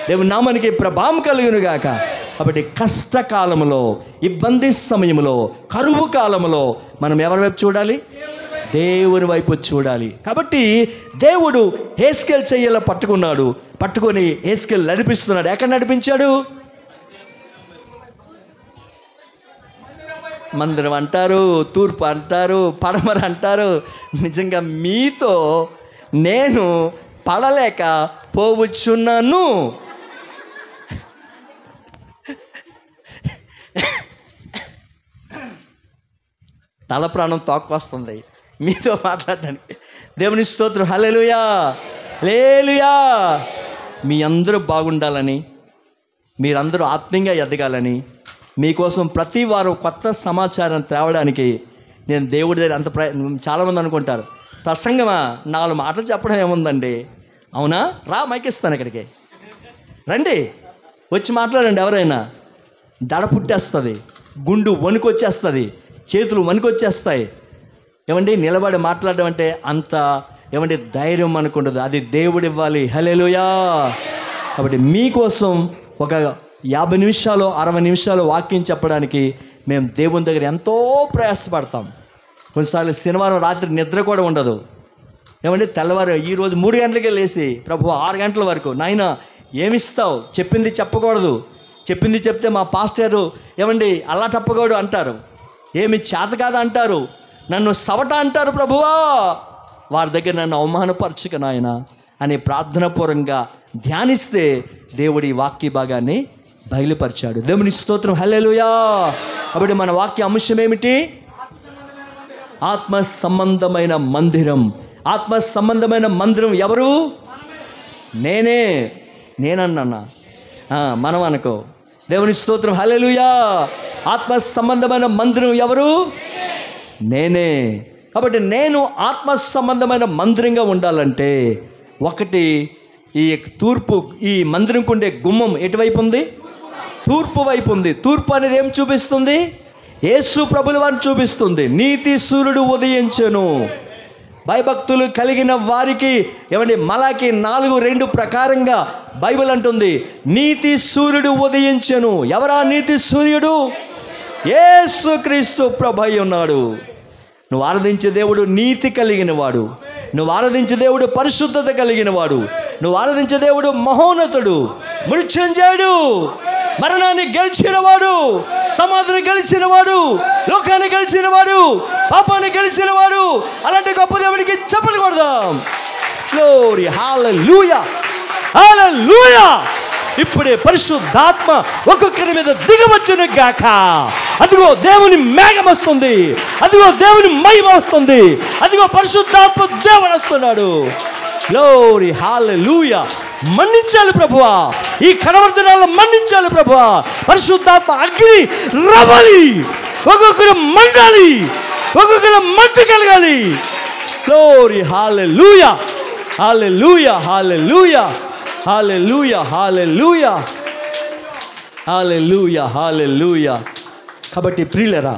Speaker 1: దేవుని నామానికి ప్రభావం కలుగును గాక. కాబట్టి కష్టకాలంలో, ఇబ్బంది సమయంలో, కరువు కాలంలో మనం ఎవరి వైపు చూడాలి? దేవుని వైపు చూడాలి. కాబట్టి దేవుడు హెస్కేల్ చెయ్యలా పట్టుకొని హెస్కేల్ నడిపిస్తున్నాడు. ఎక్కడ నడిపించాడు? మందిరం అంటారు, తూర్పు అంటారు, పడమర అంటారు. నిజంగా మీతో నేను పడలేక పోవచ్చున్నాను. తల ప్రాణం తోక్కొస్తుంది మీతో మాట్లాడడానికి. దేవుని స్తోత్రం. హల్లెలూయా. హల్లెలూయా. మీ అందరూ బాగుండాలని, మీరందరూ ఆత్మీయంగా ఎదగాలని, మీకోసం ప్రతి వారం కొత్త సమాచారం తేవడానికి నేను దేవుడి దగ్గర చాలామంది అనుకుంటారు, ప్రసంగమా 4 మాటలు చెప్పడం ఏముందండి? అవునా? రా, మైకిస్తాను ఇక్కడికి రండి, వచ్చి మాట్లాడండి. ఎవరైనా దడ పుట్టేస్తుంది, గుండు వణుకొచ్చేస్తుంది, చేతులు వణుకొచ్చేస్తాయి. ఏమండి, నిలబడి మాట్లాడడం అంటే అంత ఏమండి ధైర్యం అనుకుంటుంది. అది దేవుడు ఇవ్వాలి. హల్లెలూయా. కాబట్టి మీకోసం ఒక 50 నిమిషాలు 60 నిమిషాలు వాక్యం చెప్పడానికి మేము దేవుని దగ్గర ఎంతో ప్రయాసపడతాం. కొన్నిసార్లు శనివారం రాత్రి నిద్ర కూడా ఉండదు. ఏమంటే తెల్లవారు ఈరోజు 3 గంటలకే లేచి ప్రభు 6 గంటల వరకు నాయన ఏమిస్తావు, చెప్పింది చెప్పకూడదు, చెప్పింది చెప్తే మా పాస్టరు ఏమండి అలా తప్పకూడదు అంటారు, ఏమి చేత కాదు అంటారు, నన్ను సవట అంటారు ప్రభువా, వారి దగ్గర నన్ను అవమానపరచుక నాయన అనే ప్రార్థనాపూర్వకంగా ధ్యానిస్తే దేవుడి వాక్య భాగాన్ని బయలుపరిచాడు. దేవుని స్తోత్రం, హల్లెలూయా. కాబట్టి మన వాక్య అంశం ఏమిటి? ఆత్మ సంబంధమైన మందిరం. ఆత్మ సంబంధమైన మందిరం ఎవరు? నేనన్నా మనం అనుకో. దేవుని స్తోత్రం, హల్లెలూయా. ఆత్మ సంబంధమైన మందిరం ఎవరు? నేనే. కాబట్టి నేను ఆత్మ సంబంధమైన మందిరంగా ఉండాలంటే ఒకటి, ఈ మందిరంకు ఉండే గుమ్మం ఎటువైపు ఉంది? తూర్పు వైపు ఉంది. తూర్పు అనేది ఏం చూపిస్తుంది? యేసు ప్రభుల వారిని చూపిస్తుంది. నీతి సూర్యుడు ఉదయించెను. భయభక్తులు కలిగిన వారికి ఏమండి మలాకి 4:2 ప్రకారంగా బైబిల్ అంటుంది నీతి సూర్యుడు ఉదయించెను. ఎవరా నీతి సూర్యుడు? యేసు క్రీస్తు ప్రభు అయి ఉన్నాడు. నువ్వు ఆరాధించే దేవుడు నీతి కలిగిన వాడు. నువ్వు ఆరాధించే దేవుడు పరిశుద్ధత కలిగిన వాడు. నువ్వు ఆరాధించే దేవుడు మహోన్నతుడు, మృత్యుంజయుడు, మరణాన్ని గెలిచినవాడు, సమాధిని గెలిచినవాడు, లోకాన్ని గెలిచినవాడు, పాపాన్ని గెలిచినవాడు. అలాంటి గొప్ప దేవుడికి చప్పట్లు కొడదాం. గ్లోరీ, హల్లెలూయా, హల్లెలూయా. ఇప్పుడే పరిశుద్ధాత్మ ఒక్కొక్కరి మీద దిగవచ్చును గాక. అదిగో దేవుని మేఘం వస్తుంది, అదిగో దేవుని మహిమ వస్తుంది, అదిగో పరిశుద్ధాత్మ దేవుడు వస్తున్నాడు. గ్లోరీ, హల్లెలూయా. మన్నించాలి ప్రభువా, ఈ కనవర్తనాలను మన్నించాలి ప్రభువా. పరిశుద్ధాత్మ అగ్ని రవాలి, ఒక్కొక్కరు మండాలి, ఒక్కొక్కరు మంచు కలగాలి. గ్లోరీ, హల్లెలూయా, హల్లెలూయా, హల్లెలూయా, హల్లెలూయా, హల్లెలూయా, హల్లెలూయా, హల్లెలూయా. కాబట్టి ప్రియులరా,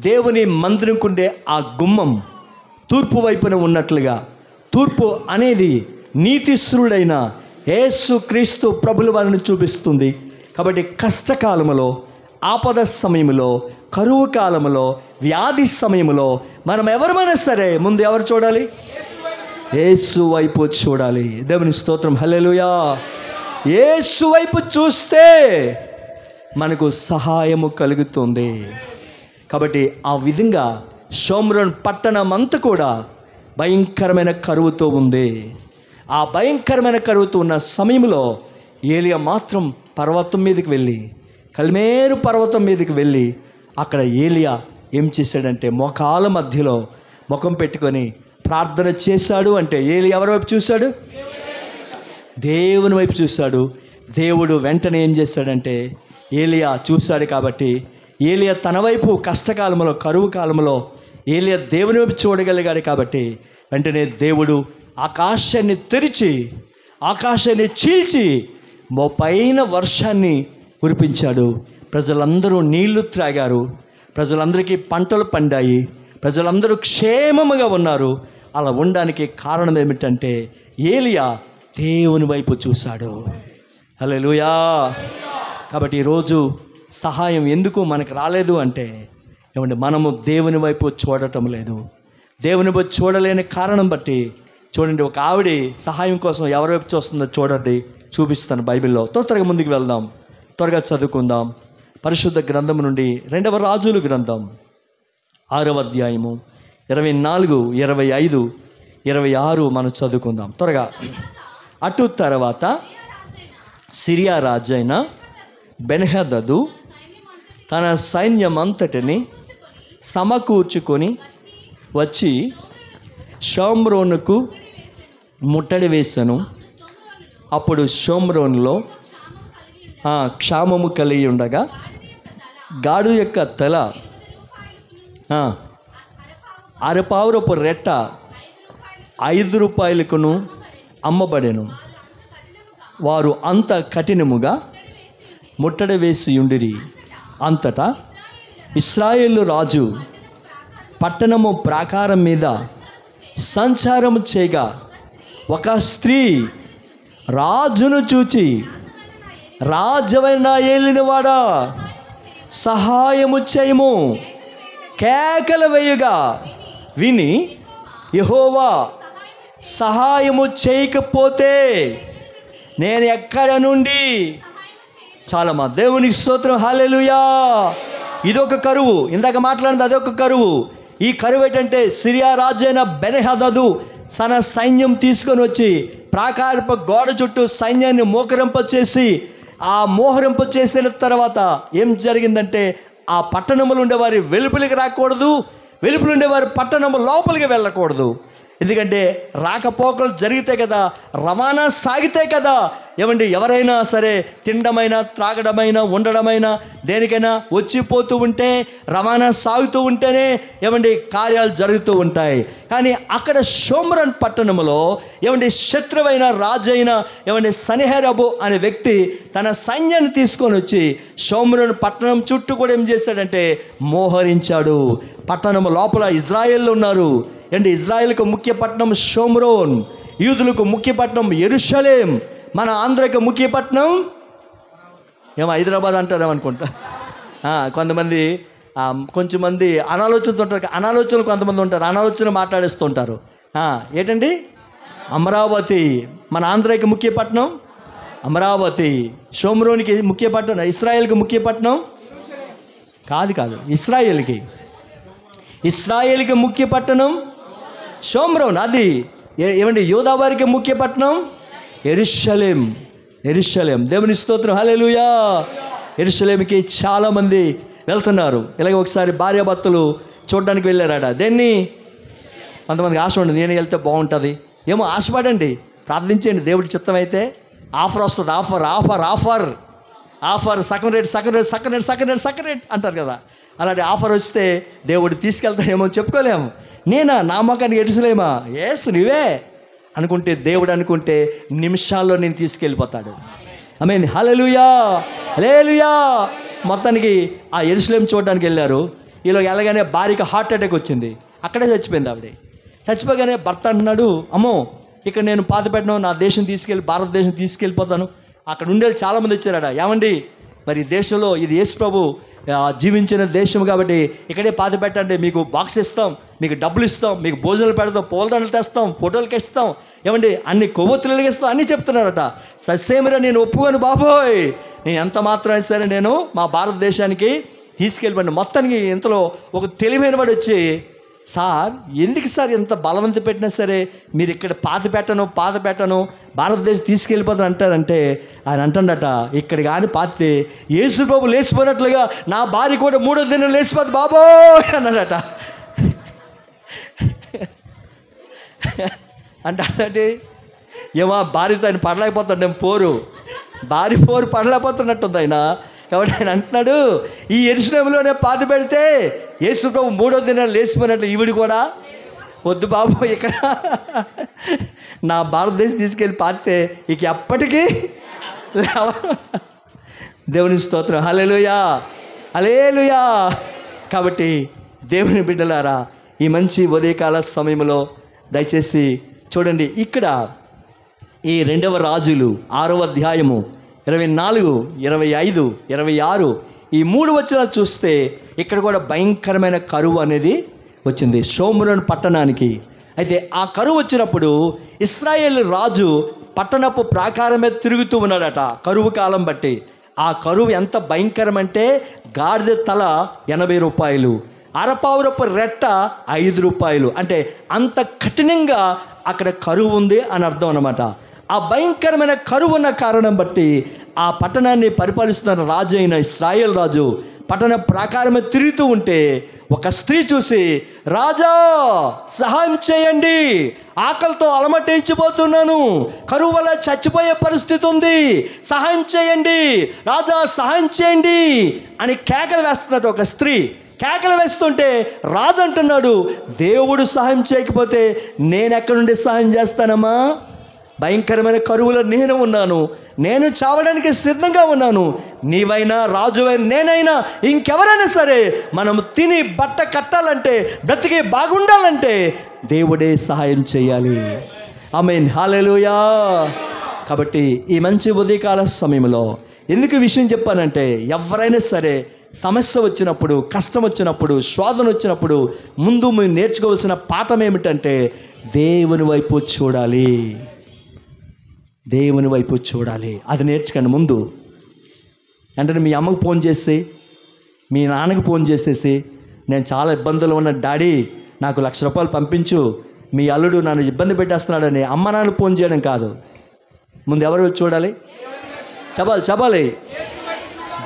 Speaker 1: దేవుని మందిరంకుండే ఆ గుమ్మం తూర్పు వైపున ఉన్నట్లుగా, తూర్పు అనేది నీతిశ్వరుడైన యేసు క్రీస్తు ప్రభుల వారిని చూపిస్తుంది. కాబట్టి కష్టకాలములో, ఆపద సమయంలో, కరువు కాలములో, వ్యాధి సమయంలో మనం ఎవరమైనా సరే ముందు ఎవరు చూడాలి? యేసు వైపు చూడాలి. దేవుని స్తోత్రం, హల్లెలూయా. యేసు వైపు చూస్తే మనకు సహాయము కలుగుతుంది. కాబట్టి ఆ విధంగా షోమ్రోన్ పట్టణం అంతా కూడా భయంకరమైన కరువుతో ఉంది. ఆ భయంకరమైన కరువుతో ఉన్న సమయంలో ఏలియా మాత్రం పర్వతం మీదకి వెళ్ళి, కల్మేరు పర్వతం మీదకి వెళ్ళి అక్కడ ఏలియా ఏం చేశాడంటే మోకాల మధ్యలో ముఖం పెట్టుకొని ప్రార్థన చేశాడు. అంటే ఏలియా ఎవరి వైపు చూశాడు? దేవుని వైపు చూశాడు. దేవుడు వెంటనే ఏం చేశాడంటే ఏలియా చూశాడు కాబట్టి ఏలియా తన వైపు కష్టకాలంలో, కరువు కాలంలో ఏలియా దేవుని వైపు చూడగలిగాడు కాబట్టి వెంటనే దేవుడు ఆకాశాన్ని తెరిచి, ఆకాశాన్ని చీల్చి పైన వర్షాన్ని కురిపించాడు. ప్రజలందరూ నీళ్లు త్రాగారు, ప్రజలందరికీ పంటలు పండాయి, ప్రజలందరూ క్షేమముగా ఉన్నారు. అలా ఉండడానికి కారణం ఏమిటంటే ఏలియా దేవుని వైపు చూశాడు. హల్లెలూయా. కాబట్టి ఈరోజు సహాయం ఎందుకు మనకు రాలేదు అంటే ఏమంటే మనము దేవుని వైపు చూడటం లేదు. దేవుని వైపు చూడలేని కారణం బట్టి చూడండి, ఒక ఆవిడ సహాయం కోసం ఎవరి వైపు చూస్తుందో చూడండి, చూపిస్తాను బైబిల్లో. త్వరగా ముందుకు వెళ్దాం, త్వరగా చదువుకుందాం. పరిశుద్ధ గ్రంథం నుండి 2వ రాజుల గ్రంథం 6వ అధ్యాయము 24, 25, 26 మనం చదువుకుందాం త్వరగా. అటు తర్వాత సిరియా రాజైన బెన్హదదు తన సైన్యమంతటిని సమకూర్చుకొని వచ్చి షోమ్రోనుకు ముట్టడి వేసెను. అప్పుడు షోమ్రోనులో క్షామము కలిగి ఉండగా గాడు యొక్క తల అరపావురపు రెట్ట 5 రూపాయలకును అమ్మబడెను. వారు అంత కఠినముగా ముట్టడి వేసి ఉండిరి. అంతటా ఇశ్రాయేలు రాజు పట్టణము ప్రాకారం మీద సంచారము చేయగా ఒక స్త్రీ రాజును చూచి, రాజవైన ఏలినవాడా సహాయము చేయము, కేకలు వేయగా విని యెహోవా సహాయము చేయకపోతే నేను ఎక్కడ నుండి. చాలమ్మా, దేవునికి స్తోత్రం, హల్లెలూయా. ఇదొక కరువు, ఇందాక మాట్లాడింది అదొక కరువు. ఈ కరువు ఏంటంటే సిరియా రాజు అయిన బెన్హదదు తన సైన్యం తీసుకొని వచ్చి ప్రాకారపు గోడ చుట్టూ సైన్యాన్ని మోహరింప చేసి, ఆ మోహరింప చేసిన తర్వాత ఏం జరిగిందంటే ఆ పట్టణంలో ఉండేవారి వెలుపలికి రాకూడదు, వెలుపలు ఉండేవారి పట్టణము లోపలికి వెళ్ళకూడదు. ఎందుకంటే రాకపోకలు జరిగితే కదా, రవాణా సాగితే కదా ఏమండి ఎవరైనా సరే తినడమైనా త్రాగడమైనా ఉండడమైనా దేనికైనా వచ్చిపోతూ ఉంటే, రవాణా సాగుతూ ఉంటేనే ఏమండి కార్యాలు జరుగుతూ ఉంటాయి. కానీ అక్కడ షోమ్రోన్ పట్టణంలో ఏమండి శత్రువైన రాజైన ఏమండి సన్హెరీబు అనే వ్యక్తి తన సైన్యాన్ని తీసుకొని వచ్చి షోమ్రోన్ పట్టణం చుట్టూ కూడా ఏం చేశాడంటే మోహరించాడు. పట్టణం లోపల ఇజ్రాయేల్ ఉన్నారు. ఏంటి ఇజ్రాయేల్కు ముఖ్య పట్టణం షోమ్రోన్, యూదులకు ముఖ్య పట్టణం యెరూషలేం, మన ఆంధ్రకి ముఖ్య పట్టణం ఏమో హైదరాబాద్ అంటారేమనుకుంటా. కొంతమంది కొంచెం మంది అనాలోచనతో ఉంటారు, అనాలోచనలు కొంతమంది ఉంటారు, అనాలోచన మాట్లాడేస్తుంటారు. ఏంటండి అమరావతి, మన ఆంధ్రకి ముఖ్య పట్టణం అమరావతి. షోమ్రోన్కి ముఖ్య పట్టణం, ఇస్రాయేల్కి ముఖ్య పట్టణం కాదు, ఇస్రాయేల్కి ముఖ్య పట్టణం షోమ్రోన్. అది ఏమండి యూదా వారికి ముఖ్య పట్టణం యెరూషలేం. దేవుని స్తోత్రం, హల్లెలూయా. యెరూషలేంకి చాలామంది వెళ్తున్నారు. ఇలాగే ఒకసారి భార్యాభర్తలు చూడడానికి వెళ్ళారట. దేన్ని? కొంతమందికి ఆశ ఉండదు, నేను వెళ్తే బాగుంటుంది ఏమో, ఆశపడండి, ప్రార్థించండి, దేవుడి చిత్తం అయితే ఆఫర్ వస్తుంది. ఆఫర్ సెకండ్ రేట్ అంటారు కదా, అలాంటి ఆఫర్ వస్తే దేవుడు తీసుకెళ్తాడేమో చెప్పుకోలేము. నేనా నా మొఖానికి యెరూషలేమా? యేస్ నువ్వే అనుకుంటే, దేవుడు అనుకుంటే నిమిషాల్లో నేను తీసుకెళ్ళిపోతాడు. ఆమేన్, హల్లెలూయా, హల్లెలూయా. మొత్తానికి ఆ యెరూషలేం చూడడానికి వెళ్ళారు. ఈలో వెళ్ళగానే భార్యకి హార్ట్ అటాక్ వచ్చింది, అక్కడే చచ్చిపోయింది ఆవిడ. చచ్చిపోగానే భర్త అంటున్నాడు, అమ్మో ఇక్కడ నేను పాత పెట్టను, నా దేశం భారతదేశం తీసుకెళ్ళిపోతాను. అక్కడ ఉండేది చాలామంది వచ్చారట. ఏమండి మరి దేశంలో ఇది యేసు ప్రభు జీవించిన దేశం కాబట్టి ఇక్కడే పాతి పెట్టండి, మీకు బాక్స్ ఇస్తాం, మీకు డబ్బులు ఇస్తాం, మీకు భోజనాలు పెడతాం, పూలదండలు తెస్తాం, ఫోటోలకి ఇస్తాం, ఏమండి అన్ని కొవ్వొత్తులు వెలిగిస్తాం అన్నీ చెప్తున్నారట. ససేమిరా నేను ఒప్పుకోను బాబోయ్, నేను ఎంత మాత్రమే సరే నేను మా భారతదేశానికి తీసుకెళ్ళిపోండి. మొత్తానికి ఇంతలో ఒక తెలివైన వాడు వచ్చి, సార్ ఎందుకు సార్ ఎంత బలవంత పెట్టినా సరే మీరు ఇక్కడ పాత పెట్టను భారతదేశం తీసుకెళ్ళిపోతాను అంటారంటే, ఆయన అంటాడట ఇక్కడ కానీ పాతితే యేసు ప్రభు లేచిపోయినట్లుగా నా భార్య కూడా 3వ దినం లేచిపోతుంది బాబోయ్ అన్నాడట. అంటే ఏమో భార్యతో ఆయన పడలేకపోతాడు, భార్య పోరు పడలేకపోతున్నట్టుంది ఆయన. కాబట్టి ఆయన అంటున్నాడు, ఈ యెరూషలేములోనే పాతి పెడితే యేసు ప్రభు 3వ దినం లేచిపోయినట్లు ఈవిడ కూడా వద్దు బాబు, ఇక్కడ నా భారతదేశం తీసుకెళ్ళి పాతితే ఇక ఎప్పటికీ దేవుని స్తోత్రం, హల్లెలూయా, హల్లెలూయా. కాబట్టి దేవుని బిడ్డలారా, ఈ మంచి ఉదయకాల సమయంలో దయచేసి చూడండి, ఇక్కడ ఈ 2వ రాజులు 6వ అధ్యాయము 24, 25, 26 ఈ 3 వచనాలు చూస్తే ఇక్కడ కూడా భయంకరమైన కరువు అనేది వచ్చింది షోమ్రోన్ పట్టణానికి. అయితే ఆ కరువు వచ్చినప్పుడు ఇశ్రాయేలు రాజు పట్టణపు ప్రాకారమే తిరుగుతూ ఉన్నాడట కరువు కాలం బట్టి. ఆ కరువు ఎంత భయంకరమంటే గాడిద తల 80 రూపాయలు, అరపావురపు రెట్ట 5 రూపాయలు. అంటే అంత కఠినంగా అక్కడ కరువు ఉంది అని అర్థం అన్నమాట. ఆ భయంకరమైన కరువు ఉన్న కారణం బట్టి ఆ పట్టణాన్ని పరిపాలిస్తున్న రాజు అయిన ఇశ్రాయేల్ రాజు పట్టణ ప్రాకారమే తిరుగుతూ ఉంటే ఒక స్త్రీ చూసి, రాజా సహాయం చేయండి, ఆకలితో అలమటించిపోతున్నాను, కరువు వల్ల చచ్చిపోయే పరిస్థితి ఉంది, సహాయం చేయండి రాజా, సహాయం చేయండి అని కేకలు వేస్తున్నట్టు ఒక స్త్రీ కేకలు వేస్తుంటే రాజు అంటున్నాడు, దేవుడు సహాయం చేయకపోతే నేను ఎక్కడి నుండి సహాయం చేస్తానమ్మా? భయంకరమైన కరువులో నేను ఉన్నాను, నేను చావడానికి సిద్ధంగా ఉన్నాను. నీవైనా రాజువైనా నేనైనా ఇంకెవరైనా సరే మనం తిని బట్ట కట్టాలంటే, బ్రతికి బాగుండాలంటే దేవుడే సహాయం చేయాలి. ఆమేన్, హల్లెలూయా. కాబట్టి ఈ మంచి ఉదయకాల సమయంలో ఎందుకు విషయం చెప్పానంటే, ఎవరైనా సరే సమస్య వచ్చినప్పుడు, కష్టం వచ్చినప్పుడు, శోధన వచ్చినప్పుడు ముందు మీరు నేర్చుకోవాల్సిన పాఠం ఏమిటంటే దేవుని వైపు చూడాలి. దేవుని వైపు చూడాలి. అది నేర్చుకోండి ముందు. అంటే మీ అమ్మకు ఫోన్ చేసి, మీ నాన్నకు ఫోన్ చేసేసి, నేను చాలా ఇబ్బందులు ఉన్న డాడీ నాకు ₹1,00,000 పంపించు, మీ అల్లుడు నన్ను ఇబ్బంది పెట్టేస్తున్నాడని అమ్మ నాన్న ఫోన్ చేయడం కాదు. ముందు ఎవరు చూడాలి? చెప్పాలి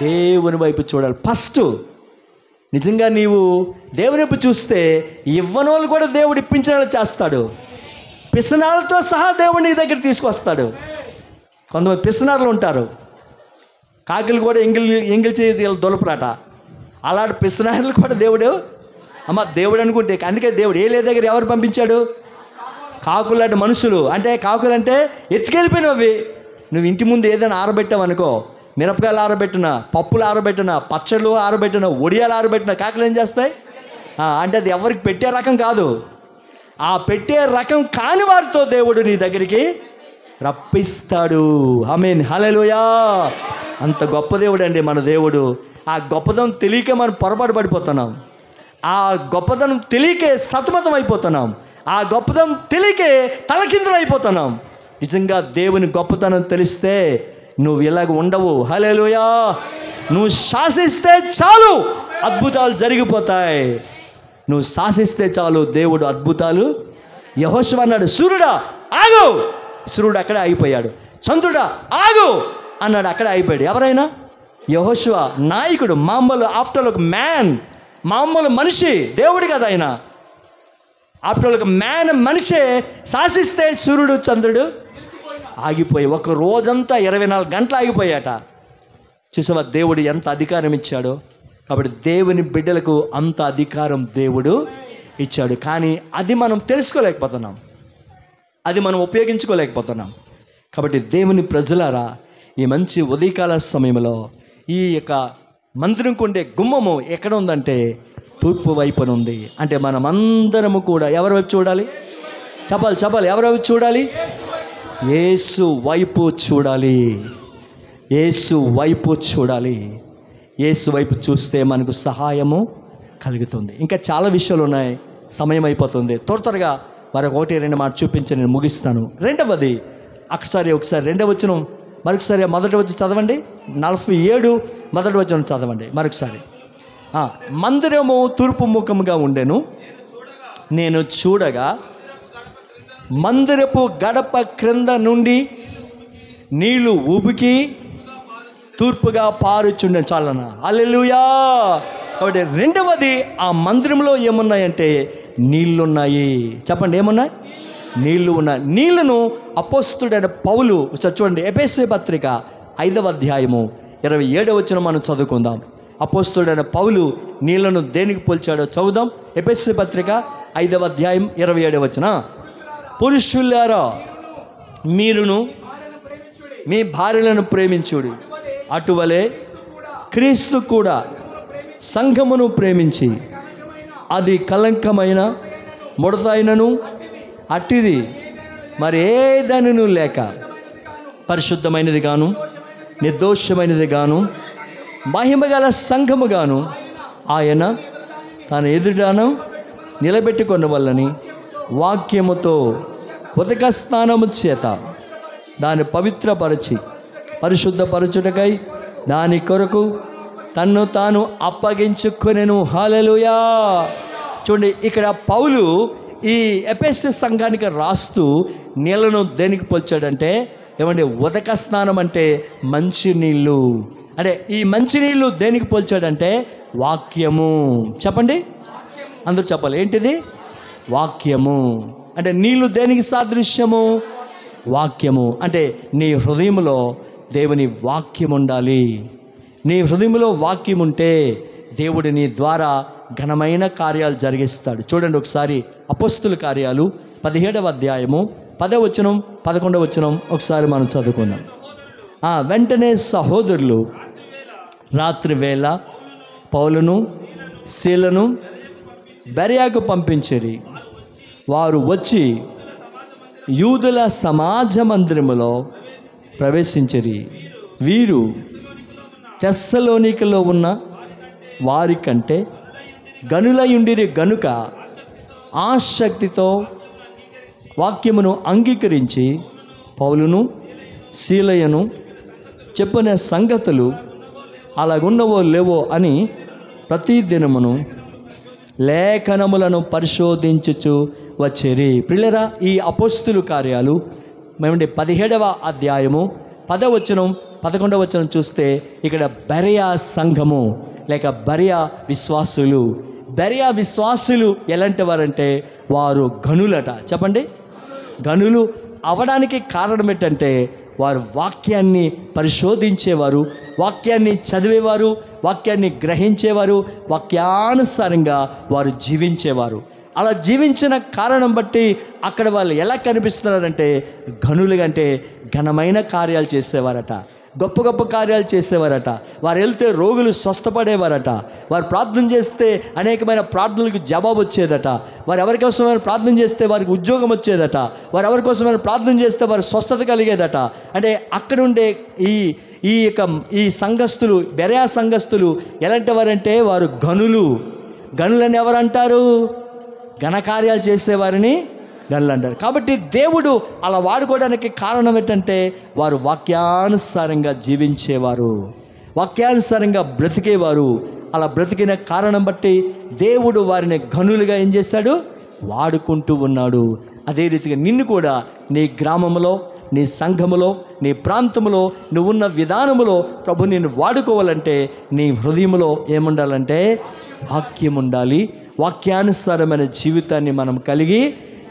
Speaker 1: దేవుని వైపు చూడాలి ఫస్ట్. నిజంగా నీవు దేవుని వైపు చూస్తే ఇవ్వనోళ్ళు కూడా దేవుడు ఇప్పించేలా చేస్తాడు. పిసనాలతో సహా దేవుడు నీ దగ్గర తీసుకొస్తాడు. కొంతమంది పిసనాలు ఉంటారు, కాకులు కూడా ఎంగిల్ చేయి దొలపరాట. అలాంటి పిసనాలు కూడా దేవుడు దేవుడు అనుకుంటే, అందుకే దేవుడు ఏలే దగ్గర ఎవరు పంపించాడు? కాకులాంటి మనుషులు. అంటే కాకులు అంటే ఎత్తుకెళ్ళిపోయినవి. నువ్వు ఇంటి ముందు ఏదైనా ఆరబెట్టావు అనుకో, మిరపకాయలు ఆరబెట్టినా, పప్పులు ఆరబెట్టినా, పచ్చళ్ళు ఆరబెట్టినా, ఒడియాలు ఆరబెట్టినా, కాకులు ఏం చేస్తాయి? అంటే అది ఎవరికి పెట్టే రకం కాదు. ఆ పెట్టే రకం కాని వారితో దేవుడు నీ దగ్గరికి రప్పిస్తాడు. ఆమేన్, హల్లెలూయా. అంత గొప్ప దేవుడు అండి మన దేవుడు. ఆ గొప్పదనం తెలియక మనం పొరపాటు పడిపోతున్నాం. ఆ గొప్పదనం తెలియకే సతమతం అయిపోతున్నాం. ఆ గొప్పదనం తెలియకే తలకిందులు అయిపోతున్నాం. నిజంగా దేవుని గొప్పతనం తెలిస్తే నువ్వు ఇలాగ ఉండవు. హల్లెలూయా. నువ్వు శాసిస్తే చాలు అద్భుతాలు జరిగిపోతాయి. నువ్వు శాసిస్తే చాలు దేవుడు అద్భుతాలు. యెహోషువ అన్నాడు, సూర్యుడా ఆగు. సూర్యుడు అక్కడే ఆగిపోయాడు. చంద్రుడా ఆగు అన్నాడు, అక్కడే ఆగిపోయాడు. ఎవరైనా? యెహోషువ నాయకుడు, మామూలు ఆఫ్టర్ ఒక మ్యాన్, మామూలు మనిషి, దేవుడు కదా ఆయన. ఆఫ్టర్ ఒక మ్యాన్, మనిషే శాసిస్తే సూర్యుడు చంద్రుడు ఆగిపోయి ఒక రోజంతా 24 గంటలు ఆగిపోయాట. చూసావా దేవుడు ఎంత అధికారం ఇచ్చాడో. కాబట్టి దేవుని బిడ్డలకు అంత అధికారం దేవుడు ఇచ్చాడు. కానీ అది మనం తెలుసుకోలేకపోతున్నాం, అది మనం ఉపయోగించుకోలేకపోతున్నాం. కాబట్టి దేవుని ప్రజలారా, ఈ మంచి ఉదయకాల సమయంలో ఈ యొక్క మందిరం కొండే గుమ్మము ఎక్కడ ఉందంటే తూర్పు వైపున ఉంది. అంటే మనం అందరము కూడా ఎవరి వైపు చూడాలి? చెప్పాలి ఎవరి వైపు చూడాలి? యేసు వైపు చూడాలి. యేసు వైపు చూడాలి. యేసు వైపు చూస్తే మనకు సహాయము కలుగుతుంది. ఇంకా చాలా విషయాలు ఉన్నాయి, సమయం అయిపోతుంది. త్వరగా మరొక 1-2 మాట చూపించి నేను ముగిస్తాను. రెండవది ఒకసారి రెండవ వచనం మరొకసారి, మొదటి వచనం చదవండి. 47 మొదటి వచనం చదవండి మరొకసారి. మందిరము తూర్పు ముఖముగా ఉండెను. నేను చూడగా మందిరపు గడప క్రింద నుండి నీళ్లు ఉబికి తూర్పుగా పారుచుండే. చాలనా? హల్లెలూయా. కాబట్టి రెండవది, ఆ మందిరంలో ఏమున్నాయంటే నీళ్లున్నాయి. చెప్పండి, ఏమున్నాయి? నీళ్లు ఉన్నాయి. నీళ్లను అపోస్తలుడైన పౌలు, చూడండి ఎఫెసీ పత్రిక 5వ అధ్యాయము 27వ వచనం మనం చదువుకుందాం. అపోస్తలుడైన పౌలు నీళ్లను దేనికి పోల్చాడో చదువుదాం. ఎఫెసీ పత్రిక 5వ అధ్యాయం 27వ వచనం. పురుషులారా మీరును మీ భార్యలను ప్రేమించుడి, అటువలే క్రీస్తు కూడా సంఘమును ప్రేమించి అది కలంకమైన ముడతైనను అట్టిది మరి ఏదైనను లేక పరిశుద్ధమైనది గాను నిర్దోషమైనది గాను మహిమగల సంఘము గాను ఆయన తన ఎదుటను నిలబెట్టుకున్న వల్లని వాక్యముతో ఉదక స్నానము చేత దాన్ని పవిత్రపరచి పరిశుద్ధపరచుటకై దాని కొరకు తన్ను తాను అప్పగించుకొనెను. హల్లెలూయా. చూడండి, ఇక్కడ పౌలు ఈ ఎఫెసీ సంఘానికి రాస్తూ నీళ్లను దేనికి పోల్చాడంటే, ఏమంటే ఉదక స్నానం అంటే మంచి నీళ్ళు. అంటే ఈ మంచి నీళ్ళు దేనికి పోల్చాడంటే వాక్యము. చెప్పండి, అందరూ చెప్పాలి, ఏంటిది? వాక్యము. అంటే నీళ్ళు దేనికి సాదృశ్యము? వాక్యము. అంటే నీ హృదయంలో దేవుని వాక్యం ఉండాలి. నీ హృదయంలో వాక్యం ఉంటే దేవుడు నీ ద్వారా ఘనమైన కార్యాలు జరిగిస్తాడు. చూడండి ఒకసారి అపోస్తుల కార్యాలు 17వ అధ్యాయము 10వ వచనం 11వ వచనం ఒకసారి మనం చదువుకుందాం. వెంటనే సహోదరులు రాత్రి వేళ పౌలును శీలను బెరయాకు పంపించిరి. వారు వచ్చి యూదుల సమాజ మందిరములో ప్రవేశించిరి. వీరు తెస్సలోనికలో ఉన్న వారి కంటే గనులయుండిరి గనుక ఆసక్తితో వాక్యమును అంగీకరించి పౌలును శీలయను చెప్పిన సంగతులు అలాగున్నవో లేవో అని ప్రతిదినమును లేఖనములను పరిశోధించుచు వచ్చిరి. ప్రియులారా, ఈ అపోస్తుల కార్యాలు మేమండి 17వ అధ్యాయము 10వ వచనం 11వ వచనం చూస్తే ఇక్కడ బెరయా సంఘము లేక బెరయా విశ్వాసులు ఎలాంటి వారంటే వారు గనులట. చెప్పండి, గనులు అవడానికి కారణం ఏంటంటే వారు వాక్యాన్ని పరిశోధించేవారు, వాక్యాన్ని చదివేవారు, వాక్యాన్ని గ్రహించేవారు, వాక్యానుసారంగా వారు జీవించేవారు. అలా జీవించిన కారణం బట్టి అక్కడ వాళ్ళు ఎలా కనిపిస్తున్నారంటే గనులుగా, అంటే ఘనమైన కార్యాలు చేసేవారట, గొప్ప గొప్ప కార్యాలు చేసేవారట. వారు వెళ్తే రోగులు స్వస్థపడేవారట, వారు ప్రార్థన చేస్తే అనేకమైన ప్రార్థనలకు జవాబు వచ్చేదట, వారు ఎవరికోసమైనా ప్రార్థన చేస్తే వారికి ఉద్యోగం వచ్చేదట, వారు ఎవరికోసమైనా ప్రార్థన చేస్తే వారు స్వస్థత కలిగేదట. అంటే అక్కడ ఉండే ఈ సంఘస్థులు, బెరయా సంఘస్థులు ఎలాంటి వారంటే వారు గనులని ఎవరంటారు? ఘనకార్యాలు చేసేవారిని గనులు అంటారు. కాబట్టి దేవుడు అలా వాడుకోవడానికి కారణం ఏంటంటే వారు వాక్యానుసారంగా జీవించేవారు, వాక్యానుసారంగా బ్రతికేవారు. అలా బ్రతికిన కారణం బట్టి దేవుడు వారిని గనులుగా ఏం చేశాడు? వాడుకుంటూ ఉన్నాడు. అదే రీతిగా నిన్ను కూడా నీ గ్రామంలో, నీ సంఘములో, నీ ప్రాంతంలో, నువ్వున్న విధానములో ప్రభు నిన్ను వాడుకోవాలంటే నీ హృదయంలో ఏముండాలంటే వాక్యం ఉండాలి. వాక్యానుసారమైన జీవితాన్ని మనం కలిగి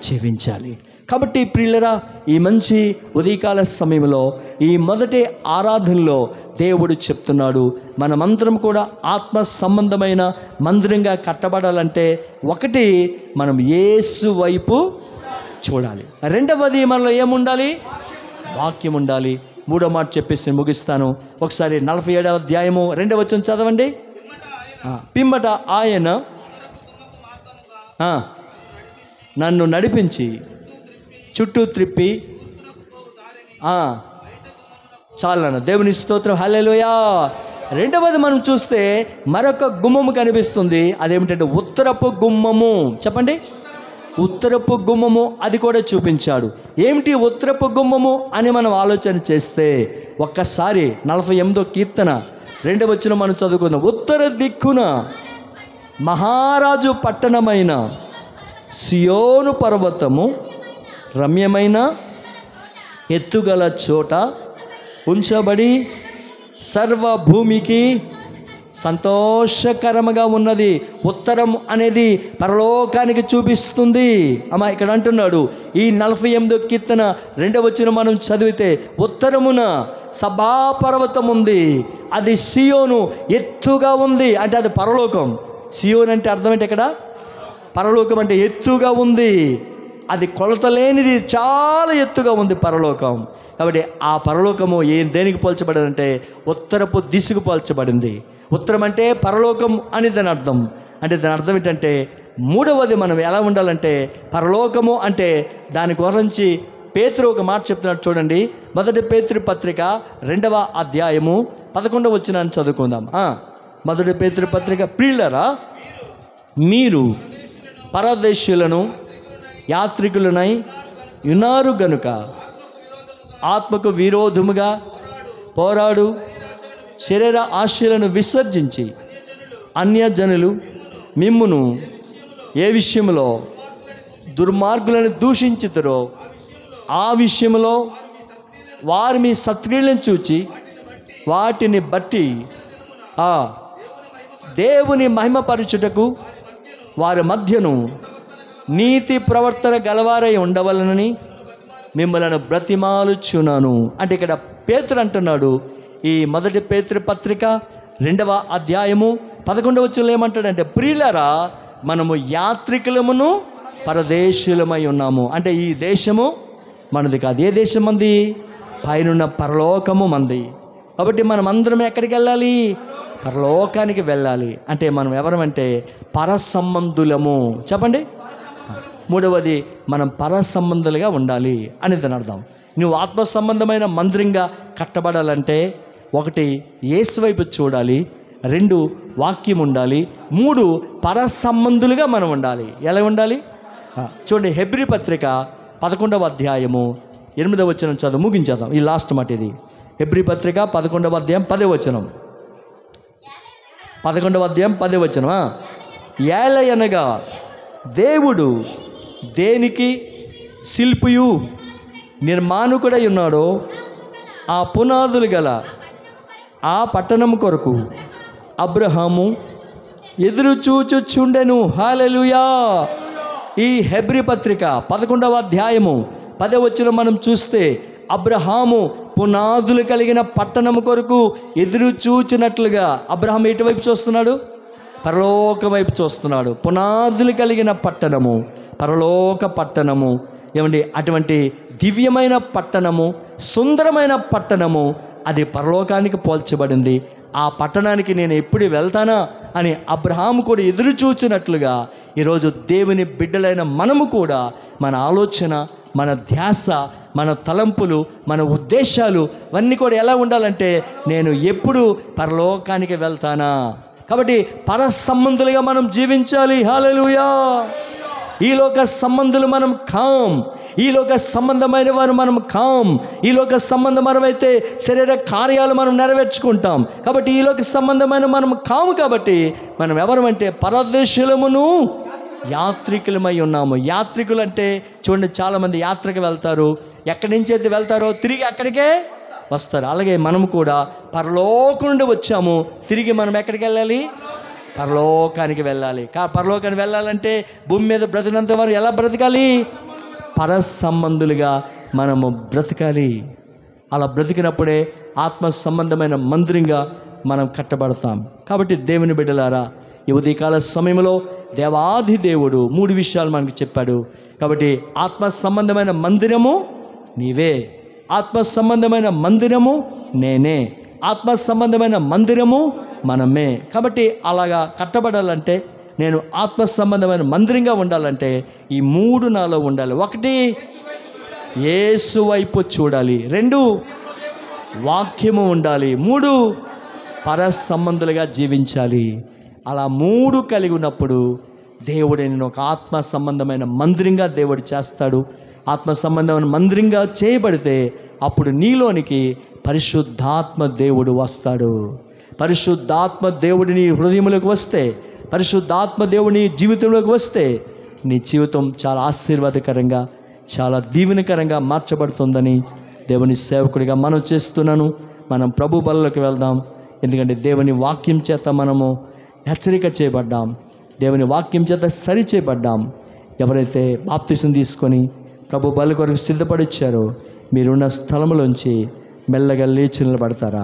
Speaker 1: జీవించాలి. కాబట్టి ప్రియులరా, ఈ మంచి ఉదయకాల సమయంలో ఈ మొదటి ఆరాధనలో దేవుడు చెప్తున్నాడు, మనమందరం కూడా ఆత్మ సంబంధమైన మందిరంగా కట్టబడాలంటే ఒకటి మనం యేసు వైపు చూడాలి, రెండవది మనలో ఏముండాలి? వాక్యం ఉండాలి. మూడో మాట చెప్పేసి ముగిస్తాను. ఒకసారి 47వ అధ్యాయము 2వ వచనం చదవండి. పిమ్మట ఆయన నన్ను నడిపించి చుట్టూ త్రిప్పి చాలన్న దేవుని స్తోత్రం, హల్లెలూయా. రెండవది మనం చూస్తే మరొక గుమ్మము కనిపిస్తుంది. అదేమిటంటే ఉత్తరపు గుమ్మము. చెప్పండి, ఉత్తరపు గుమ్మము. అది కూడా చూపించాడు. ఏమిటి ఉత్తరపు గుమ్మము అని మనం ఆలోచన చేస్తే ఒక్కసారి 48వ కీర్తన 2వ వచనం మనం చదువుకుందాం. ఉత్తర దిక్కున మహారాజు పట్టణమైన సియోను పర్వతము రమ్యమైన ఎత్తుగల చోట ఉంచబడి సర్వభూమికి సంతోషకరముగా ఉన్నది. ఉత్తరం అనేది పరలోకానికి చూపిస్తుంది. అమ్మా ఇక్కడ అంటున్నాడు ఈ 48వ కీర్తన 2వ వచనం మనం చదివితే ఉత్తరమున సభాపర్వతం ఉంది, అది సియోను ఎత్తుగా ఉంది. అంటే అది పరలోకం. సియోన్ అంటే అర్థం ఏంటి? ఇక్కడ పరలోకం అంటే ఎత్తుగా ఉంది, అది కొలతలేనిది, చాలా ఎత్తుగా ఉంది పరలోకం. కాబట్టి ఆ పరలోకము దేనికి పోల్చబడిందంటే ఉత్తరపు దిశకు పోల్చబడింది. ఉత్తరం అంటే పరలోకం అని దాని అర్థం. అంటే దాని అర్థం ఏంటంటే మూడవది మనం ఎలా ఉండాలంటే పరలోకము అంటే దాని గురించి పేతురు ఒక మాట చెప్తున్నాడు చూడండి. మొదటి పేతురు పత్రిక 2వ అధ్యాయము 11వ వచనాన్ని చదువుకుందాం. మొదటి పేతురు పత్రిక, ప్రియులారా మీరు పరదేశులను యాత్రికులనై ఉన్నారు గనుక ఆత్మకు విరోధముగా పోరాడు శరీర ఆశలను విసర్జించి అన్యజనులు మిమ్మును ఏ విషయంలో దుర్మార్గులను దూషించుతారో ఆ విషయంలో వారు మీ సత్క్రియలను చూచి వాటిని బట్టి దేవుని మహిమపరచుటకు వారి మధ్యను నీతి ప్రవర్తన గలవారై ఉండవలనని మిమ్మల్ని బ్రతిమాలుచున్నాను. అంటే ఇక్కడ పేతురు అంటున్నాడు, ఈ మొదటి పేతురు పత్రిక 2వ అధ్యాయము 11వ వచనంలో ఏమంటాడంటే ప్రియులారా మనము యాత్రికులమును పరదేశులమై ఉన్నాము. అంటే ఈ దేశము మనది కాదు. ఏ దేశం మంది? పైనున్న పరలోకము మంది. కాబట్టి మనం అందరం ఎక్కడికి వెళ్ళాలి? పరలోకానికి వెళ్ళాలి. అంటే మనం ఎవరమంటే పరసంబంధులము. చెప్పండి. మూడవది మనం పరసంబంధులుగా ఉండాలి అని దాని అర్థం. నువ్వు ఆత్మ సంబంధమైన మందిరంగా కట్టబడాలంటే ఒకటి యేసు వైపు చూడాలి, 2 వాక్యం ఉండాలి, 3 పరసంబంధులుగా మనం ఉండాలి. ఎలా ఉండాలి? చూడండి, హెబ్రీ పత్రిక 11వ అధ్యాయము 8వ వచనం చదువు, ముగించేద్దాం. ఈ లాస్ట్ మాట ఇది. హెబ్రీ పత్రిక 11వ అధ్యాయం 10వ వచనం. 11వ అధ్యాయం 10వ వచనం. ఏలయనగా దేవుడు దేనికి శిల్పియు నిర్మాణకుడై ఉన్నాడో ఆ పునాదులు గల ఆ పట్టణం కొరకు అబ్రహాము ఎదురు చూచుచుండెను. హల్లెలూయా. ఈ హెబ్రీ పత్రిక 11వ అధ్యాయము 10వ వచనం మనం చూస్తే అబ్రహాము పునాదులు కలిగిన పట్టణం కొరకు ఎదురు చూచినట్లుగా, అబ్రహాం ఎటువైపు చూస్తున్నాడు? పరలోక వైపు చూస్తున్నాడు. పునాదులు కలిగిన పట్టణము, పరలోక పట్టణము. ఏమండి, అటువంటి దివ్యమైన పట్టణము, సుందరమైన పట్టణము, అది పరలోకానికి పోల్చబడింది. ఆ పట్టణానికి నేను ఎప్పుడు వెళ్తానా అని అబ్రహాము కూడా ఎదురు చూచినట్లుగా ఈరోజు దేవుని బిడ్డలైన మనము కూడా మన ఆలోచన, మన ధ్యాస, మన తలంపులు, మన ఉద్దేశాలు అన్నీ కూడా ఎలా ఉండాలంటే నేను ఎప్పుడు పరలోకానికి వెళ్తానా. కాబట్టి పరసంబంధులుగా మనం జీవించాలి. హల్లెలూయా. ఈ లోక సంబంధులు మనం కాం, ఈ లోక సంబంధమైన వారు మనం కాం. ఈ లోక సంబంధమైతే శరీర కార్యాలు మనం నెరవేర్చుకుంటాం. కాబట్టి ఈ లోక సంబంధమైన మనం కాము. కాబట్టి మనం ఎవరమంటే పరదేశులమును యాత్రికులమై ఉన్నాము. యాత్రికులు అంటే చూడండి, చాలామంది యాత్రకు వెళ్తారు, ఎక్కడి నుంచి అయితే వెళ్తారో తిరిగి అక్కడికే వస్తారు. అలాగే మనము కూడా పరలోకం నుండి వచ్చాము, తిరిగి మనం ఎక్కడికి వెళ్ళాలి? పరలోకానికి వెళ్ళాలి. పరలోకానికి వెళ్ళాలంటే భూమి మీద బ్రతికినంత వారు ఎలా బ్రతకాలి? పరసంబంధులుగా మనము బ్రతకాలి. అలా బ్రతికినప్పుడే ఆత్మ సంబంధమైన మందిరంగా మనం కట్టబడతాం. కాబట్టి దేవుని బిడ్డలారా, ఈ ఉదయకాల సమయంలో దేవాది దేవుడు 3 విషయాలు మనకు చెప్పాడు. కాబట్టి ఆత్మ సంబంధమైన మందిరము నీవే, ఆత్మ సంబంధమైన మందిరము నేనే, ఆత్మ సంబంధమైన మందిరము మనమే. కాబట్టి అలాగా కట్టబడాలంటే, నేను ఆత్మ సంబంధమైన మందిరంగా ఉండాలంటే ఈ 3 నాలో ఉండాలి. 1 యేసు వైపు చూడాలి, 2 వాక్యము ఉండాలి, 3 పరసంబంధులుగా జీవించాలి. అలా 3 కలిగి ఉన్నప్పుడు దేవుడు నేను ఒక ఆత్మ సంబంధమైన మందిరంగా దేవుడు చేస్తాడు. ఆత్మ సంబంధమైన మందిరంగా చేయబడితే అప్పుడు నీలోనికి పరిశుద్ధాత్మ దేవుడు వస్తాడు. పరిశుద్ధాత్మ దేవుడు నీ హృదయంలోకి వస్తే, పరిశుద్ధాత్మ దేవుని జీవితంలోకి వస్తే నీ జీవితం చాలా ఆశీర్వాదకరంగా, చాలా దీవెనకరంగా మార్చబడుతుందని దేవుని సేవకుడిగా మనం చేస్తున్నాను. మనం ప్రభు బలలోకి వెళ్దాం. ఎందుకంటే దేవుని వాక్యం చేత మనము హెచ్చరిక చేయబడ్డాం, దేవుని వాక్యం చేత సరి చేయబడ్డాం. ఎవరైతే బాప్తిసం తీసుకొని ప్రభు బల కొరకు సిద్ధపడిచ్చారో మీరున్న స్థలంలోంచి మెల్లగా లేచి నిలబడతారా?